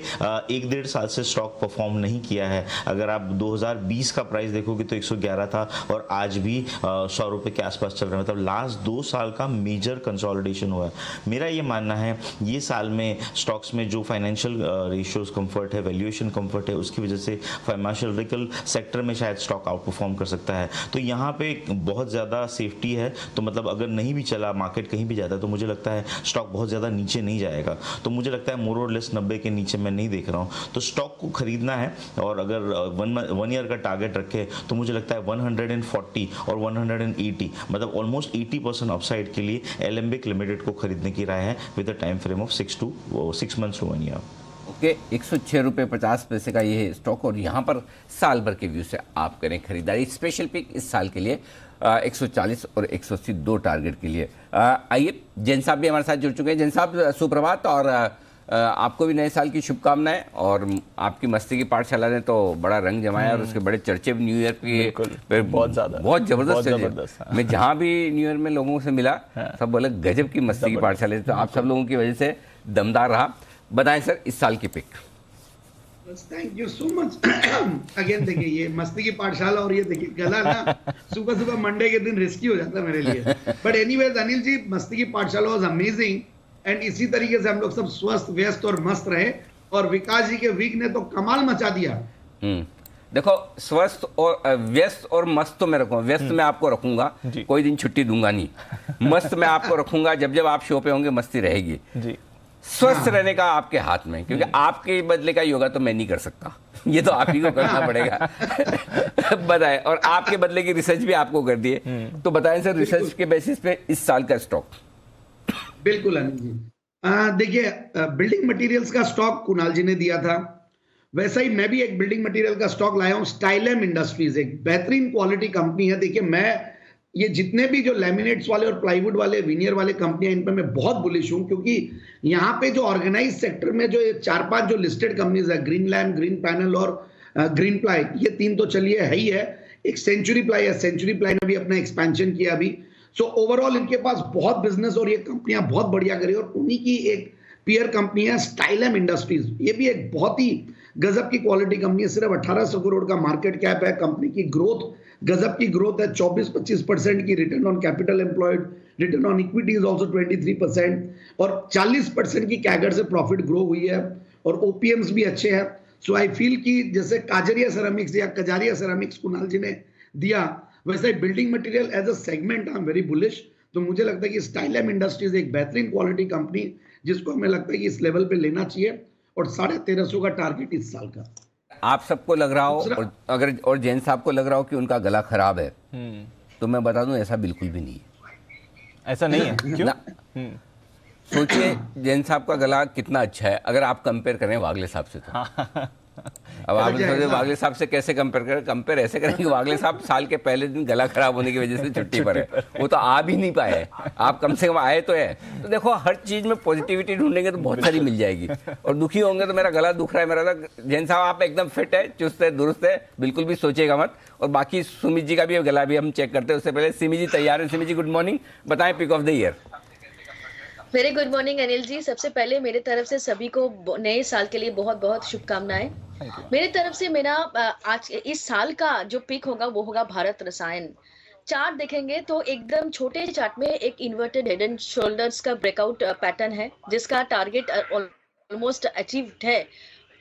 एक डेढ़ साल से स्टॉक परफॉर्म नहीं किया है। अगर आप 2020 का प्राइस देखोगे तो 111 था और आज भी 100 रुपए के आसपास चल रहा है। मतलब लास्ट 2 साल का मेजर कंसोलिडेशन हुआ है। मेरा ये मानना है ये साल में स्टॉक्स में जो फाइनेंशियल रेशियोज कंफर्ट है, वैल्यूएशन कंफर्ट है, उसकी वजह से फार्मास्यूटिकल सेक्टर में शायद स्टॉक आउट परफॉर्म कर सकता है। तो यहाँ पे बहुत ज़्यादा सेफ्टी है। तो मतलब अगर नहीं भी चला मार्केट कहीं भी जाता है तो मुझे लगता है स्टॉक बहुत ज़्यादा नीचे नहीं जाएगा। तो मुझे लगता है मोर और लेस 90 के नीचे मैं नहीं देख रहा हूँ। तो स्टॉक को खरीदना है और अगर 1 ईयर का टारगेट रखे तो मुझे लगता है 140 और 180 मतलब ऑलमोस्ट 80% अपसाइड के लिए एलेंबिक लिमिटेड को खरीदने की राय है with a time frame of 6 months to 1 year. Okay, 106 रुपये 50 पैसे का ये स्टॉक और यहाँ पर साल भर के व्यू से आप करें खरीदारी। स्पेशल पिक इस साल के लिए 140 और 180 2 टारगेट के लिए। आइए, जैन साहब भी हमारे साथ जुड़ चुके हैं। जैन साहब सुप्रभात और आपको भी नए साल की शुभकामनाएं। और आपकी मस्ती की पाठशाला ने तो बड़ा रंग जमाया और उसके बड़े चर्चे न्यू ईयर की बहुत जबरदस्त। मैं जहाँ भी न्यू ईयर में लोगों से मिला सब बोले गजब की मस्ती की पाठशाला। तो आप सब लोगों की वजह से दमदार रहा। बताएं सर इस साल की pick. Thank you so much. Again देखिए ये मस्ती की पाठशाला और ये देखिए गला ना सुबह सुबह मंडे के दिन रिस्की हो जाता है मेरे लिए। बट एनीवेज अनिल जी, मस्ती की पाठशाला वाज अमेजिंग एंड इसी तरीके से हम लोग सब स्वस्थ व्यस्त और मस्त रहे। और विकास जी के वीक ने तो कमाल मचा दिया। देखो, स्वस्थ और व्यस्त और मस्त तो मैं रखूंगा। व्यस्त मैं आपको रखूंगा, कोई दिन छुट्टी दूंगा नहीं। मस्त मैं आपको रखूंगा, जब जब आप शो पे होंगे मस्ती रहेगी जी। स्वस्थ रहने का आपके हाथ में, क्योंकि आपके बदले का योगा तो मैं नहीं कर सकता, ये तो आप ही को करना पड़ेगा। बताएं, और आपके बदले की रिसर्च भी आपको कर दिए, तो बताएं सर रिसर्च के बेसिस पे इस साल का स्टॉक। बिल्कुल अनिल जी, देखिए बिल्डिंग मटेरियल्स का स्टॉक कुणाल जी ने दिया था, वैसा ही मैं भी एक बिल्डिंग मटेरियल का स्टॉक लाया हूं। स्टाइलम इंडस्ट्रीज एक बेहतरीन क्वालिटी कंपनी है। देखिए मैं ये जितने भी जो लैमिनेट्स वाले और प्लाईवुड वाले विनियर वाले कंपनियां, इन पर मैं बहुत बुलिश हूं, क्योंकि यहाँ पे जो ऑर्गेनाइज सेक्टर में जो 4-5 जो लिस्टेड कंपनीज है, ग्रीनलैंड, ग्रीन पैनल और ग्रीन प्लाई, ये 3 तो चलिए है ही है। एक सेंचुरी प्लाई है, सेंचुरी प्लाई ने भी अपना एक्सपेंशन किया अभी। सो ओवरऑल इनके पास बहुत बिजनेस और ये कंपनियां बहुत बढ़िया करी। और उन्हीं की एक पीयर कंपनी है स्टाइलम इंडस्ट्रीज, ये भी एक बहुत ही गजब की क्वालिटी कंपनी है। सिर्फ 1800 करोड़ का मार्केट कैप है। कंपनी की ग्रोथ गजब की ग्रोथ है, 24-25% की return on capital employed, return on equity is also 23% और 40% की कैगर से प्रॉफिट ग्रो हुई है और ओपीएम्स भी अच्छे हैं। सो आई फील कि जैसे काजरिया सेरामिक्स या कजारिया सेरामिक्स कुणाल जी ने दिया, वैसे building material as a segment I am very bullish. तो मुझे लगता है कि स्टाइलम इंडस्ट्रीज एक बेहतरीन क्वालिटी कंपनी जिसको हमें लगता है कि इस लेवल पे लेना चाहिए और 1350 का टारगेट इस साल का। आप सबको लग रहा हो और जैन साहब को लग रहा हो कि उनका गला खराब है, तो मैं बता दूं ऐसा बिल्कुल भी नहीं है। ऐसा नहीं है क्यों? सोचिए जैन साहब का गला कितना अच्छा है अगर आप कंपेयर करें वागले साहब से तो। अब आप वागले साहब से कैसे कंपेयर करें? कंपेयर ऐसे करेंगे, वागले साहब साल के पहले दिन गला खराब होने की वजह से छुट्टी पर है, वो तो आ भी नहीं पाए, आप कम से कम आए तो है। तो देखो हर चीज में पॉजिटिविटी ढूंढेंगे तो बहुत सारी मिल जाएगी। और दुखी होंगे तो मेरा गला दुख रहा है मेरा, तो जैन साहब आप एकदम फिट है, चुस्त है, दुरुस्त है, बिल्कुल भी सोचिएगा मत। और बाकी सुमित जी का भी गला भी हम चेक करते हैं, उससे पहले सिमी जी तैयार है। सिमी जी गुड मॉर्निंग, बताएं pick of the year. Very good morning Anil ji. सबसे पहले मेरे तरफ से सभी को नए साल के लिए बहुत बहुत शुभकामनाएं। मेरे तरफ से मेरा आज इस साल का जो पिक होगा वो होगा भारत रसायन। चार्ट देखेंगे तो एकदम छोटे चार्ट में एक इन्वर्टेड हेड एंड शोल्डर्स का ब्रेकआउट पैटर्न है जिसका टारगेट ऑलमोस्ट अचीव्ड है।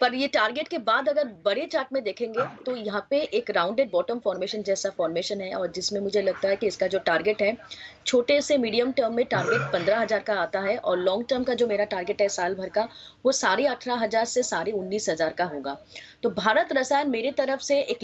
पर ये टारगेट के बाद अगर बड़े चार्ट में देखेंगे तो यहाँ पे एक राउंडेड बॉटम फॉर्मेशन जैसा फॉर्मेशन है और जिसमें मुझे लगता है कि इसका जो टारगेट है छोटे से मीडियम टर्म में टारगेट 15,000 का आता है और लॉन्ग टर्म का जो मेरा टारगेट है साल भर का वो 18,500 से 19,500 का होगा। तो भारत रसायन मेरे तरफ से एक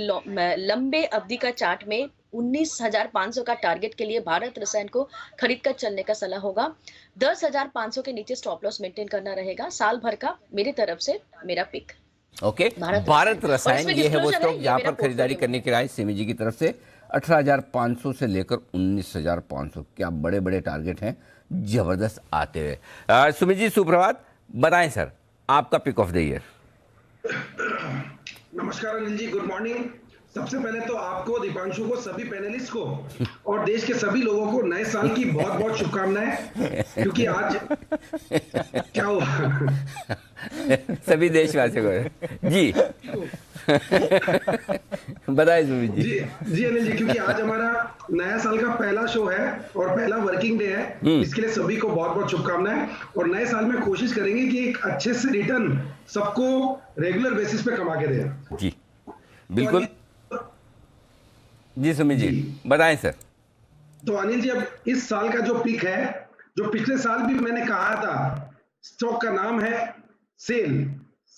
लंबे अवधि का चार्ट में 19,500 का टारगेट के लिए भारत रसायन को खरीद कर चलने का सलाह होगा। 10,500 के नीचे स्टॉप लॉस मेंटेन करना रहेगा। साल भर का मेरी तरफ से मेरा पिक। ओके, भारत रसायन ये है वो स्टॉक जहां पर खरीदारी करने की राय सिमी जी की तरफ से 18,500 से लेकर 19,500। क्या बड़े बड़े टारगेट हैं, जबरदस्त आते हुए। सुमित जी सुप्रभात, बताएं सर आपका पिक ऑफ द ईयर। नमस्कार अनिल जी, गुड मॉर्निंग। सबसे पहले तो आपको, दीपांशु को, सभी पैनलिस्ट को और देश के सभी लोगों को नए साल की बहुत बहुत शुभकामनाएं, क्योंकि आज क्या हुआ सभी देशवासियों को जी बताइए सुमित जी। जी अनिल जी, क्योंकि आज हमारा नया साल का पहला शो है और पहला वर्किंग डे है, इसके लिए सभी को बहुत बहुत शुभकामनाएं। और नए साल में कोशिश करेंगे कि एक अच्छे से रिटर्न सबको रेगुलर बेसिस पे कमा के दें। जी बिल्कुल जी सुमित जी बताएं सर। तो अनिल जी, अब इस साल का जो पिक है, जो पिछले साल भी मैंने कहा था, स्टॉक का नाम है सेल।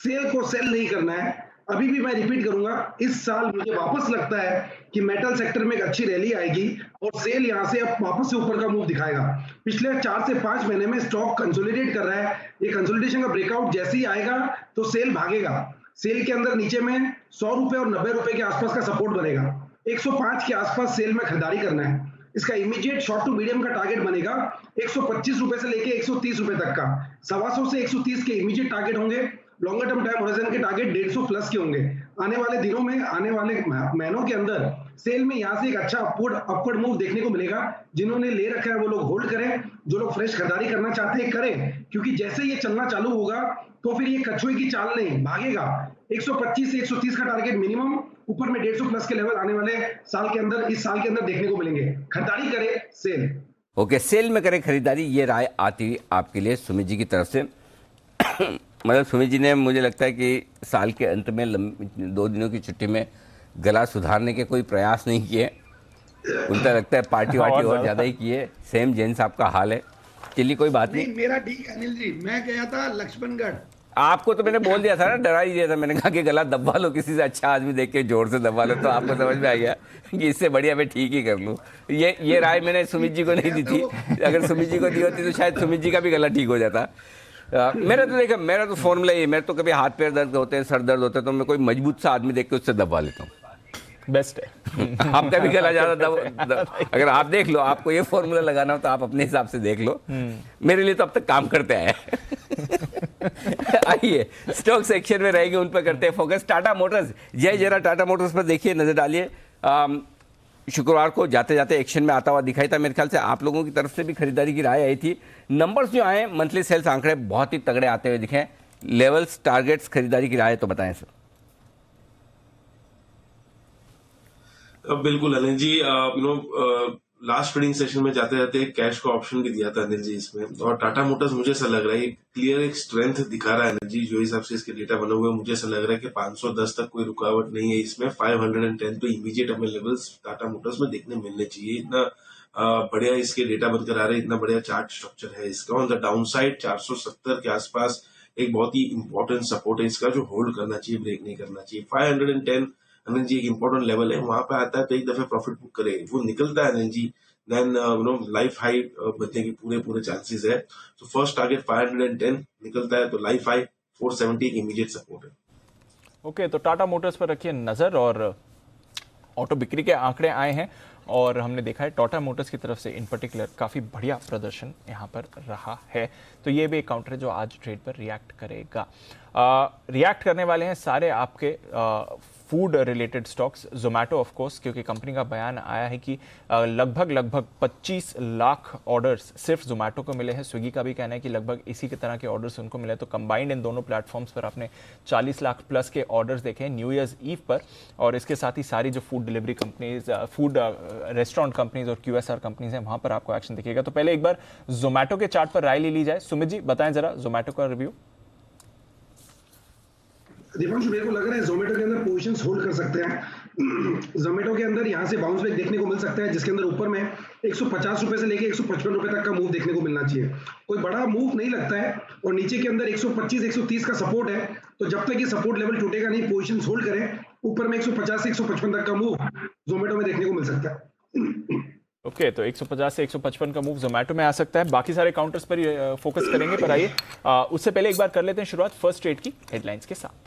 सेल को सेल नहीं करना है। अभी भी मैं रिपीट करूंगा, इस साल मुझे वापस लगता है कि मेटल सेक्टर में एक अच्छी रैली आएगी और सेल यहां से अब वापस से ऊपर का मूव दिखाएगा। पिछले 4 से 5 महीने में स्टॉक कंसोलिडेट कर रहा है। ये कंसोलिडेशन का ब्रेकआउट जैसे ही आएगा तो सेल भागेगा। सेल के अंदर नीचे में 100 रुपए और 90 रुपए के आसपास का सपोर्ट बनेगा। 105 के आसपास सेल में खरीदारी करना है। इसका इमीडिएट शॉर्ट टू मीडियम का टारगेट बनेगा 125 रुपए से लेके 130 रुपए तक का। 125 से 130 के इमीडिएट टारगेट होंगे। लॉन्गर टर्म टाइम होराइजन के टारगेट 150 प्लस के होंगे। आने वाले दिनों में, आने वाले महीनों के अंदर सेल में यहां से एक अच्छा अपवर्ड मूव देखने को मिलेगा। जिन्होंने ले रखा है वो लोग होल्ड करें, जो लोग फ्रेश खरीदारी करना चाहते हैं करें, क्योंकि जैसे ये चलना चालू होगा तो फिर ये कछुए की चाल नहीं भागेगा। 125 से 130 का टारगेट मिनिमम, ऊपर में 150 प्लस के लेवल आने वाले साल के अंदर, इस साल के अंदर देखने को मिलेंगे। खरीदारी करें सेल। ओके, सेल में करें खरीदारी, ये राय आती हुई आपके लिए सुमित जी की तरफ से। मतलब सुमित जी ने, मुझे लगता है कि साल के अंत में 2 दिनों की छुट्टी में गला सुधारने के कोई प्रयास नहीं किए। उल्टा लगता है पार्टी वार्टी और ज़्यादा ही किए। सेम जैन साहब का हाल है। चलिए कोई बात नहीं। मेरा ठीक अनिल जी, मैं गया था लक्ष्मणगढ़। आपको तो मैंने बोल दिया था ना, डरा ही दिया था। मैंने कहा कि गला दबा लो, किसी से अच्छा आदमी देख के जोर से दबा लो, तो आपको समझ में आ गया कि इससे बढ़िया मैं ठीक ही कर लूँ। ये राय मैंने सुमित जी को नहीं दी थी। अगर सुमित जी को दी होती तो शायद सुमित जी का भी गला ठीक हो जाता। मेरा तो देखा, मेरा तो फॉर्मूला ये, मेरे तो कभी हाथ पैर दर्द होते हैं, सर दर्द होता है, तो मैं कोई मजबूत सा आदमी देख के उससे दबा लेता हूँ। बेस्ट है। आपका भी गला ज्यादा अगर आप देख लो, आपको ये फॉर्मूला लगाना हो तो आप अपने हिसाब से देख लो। मेरे लिए तो अब तक काम करते आए। आइए स्टॉक सेक्शन में रहेंगे, उन पर करते हैं फोकस। टाटा मोटर्स, जय जरा टाटा मोटर्स पर देखिए, नजर डालिए। शुक्रवार को जाते जाते एक्शन में आता हुआ दिखाई था। मेरे ख्याल से आप लोगों की तरफ से भी खरीदारी की राय आई थी। नंबर्स जो आए, मंथली सेल्स आंकड़े बहुत ही तगड़े आते हुए दिखे। लेवल्स, टारगेट्स, खरीदारी की राय तो बताएं सर। बिल्कुल Anil ji, last trading session में जाते जाते एक कैश का ऑप्शन भी दिया था अनिल जी इसमें। और टाटा मोटर्स मुझे ऐसा लग रहा है क्लियर एक स्ट्रेंथ दिखा रहा है अनिल जी, जो हिसाब से इसके डेटा बने हुए, मुझे ऐसा लग रहा है कि 510 तक कोई रुकावट नहीं है इसमें। 510 तो इमीडिएट हमें लेवल्स टाटा मोटर्स में देखने मिलने चाहिए। इतना बढ़िया इसके डेटा बनकर आ रहे हैं, इतना बढ़िया चार्ट स्ट्रक्चर है इसका। ऑन द डाउन साइड 470 के आसपास एक बहुत ही इंपॉर्टेंट सपोर्ट है इसका, जो होल्ड करना चाहिए, ब्रेक नहीं करना चाहिए। 510 अनिल जी एक इंपॉर्टेंट लेवल है, वहां पे आता है तो एक दफे प्रॉफिट बुक करे, वो निकलता है Anil ji, then life high बनने की पूरे चांसेस है। तो फर्स्ट टारगेट 510 निकलता है तो लाइफ हाई 470 एक इमीडिएट सपोर्ट है। ओके, तो टाटा मोटर्स पर रखिए नजर। और ऑटो बिक्री के आंकड़े आए हैं और हमने देखा है टाटा मोटर्स की तरफ से इन पर्टिकुलर काफ़ी बढ़िया प्रदर्शन यहाँ पर रहा है। तो ये भी एक काउंटर है जो आज ट्रेड पर रिएक्ट करेगा। रिएक्ट करने वाले हैं सारे आपके food related stocks. Zomato of course, क्योंकि कंपनी का बयान आया है कि लगभग 25 लाख ऑर्डर्स सिर्फ जोमेटो को मिले हैं। स्विगी का भी कहना है कि लगभग इसी के तरह के ऑर्डर्स उनको मिले। तो कंबाइंड इन दोनों प्लेटफॉर्म्स पर आपने 40 लाख प्लस के ऑर्डर्स देखे हैं न्यू ईयर्स ईव पर। और इसके साथ ही सारी जो food delivery companies, food restaurant companies और QSR कंपनीज हैं, वहां पर आपको एक्शन दिखेगा। तो पहले एक बार जोमेटो के चार्ट पर राय ले ली जाए। सुमित जी बताएं जरा जोमेटो का रिव्यू। दीपांशु, मेरे को लग रहा है जोमेटो के अंदर पोजीशंस होल्ड कर सकते हैं। जोमेटो के अंदर यहां से बाउंस बैक देखने को मिल सकता है, जिसके अंदर ऊपर में 150 रुपए से लेके 155 रुपए तक का मूव देखने को मिलना चाहिए। कोई बड़ा मूव नहीं लगता है। और नीचे के अंदर 125-130 का सपोर्ट है। तो जब तक ये सपोर्ट लेवल टूटेगा नहीं, पोजीशंस होल्ड करें। ऊपर में 150 से 155 तक का मूव जोमेटो में देखने को मिल सकता है। ओके, तो 150 से 155 का मूव जोमेटो में आ सकता है। बाकी सारे काउंटर्स पर फोकस करेंगे, पर आइए उससे पहले एक बार कर लेते हैं शुरुआत फर्स्ट ट्रेड की हेडलाइंस के साथ।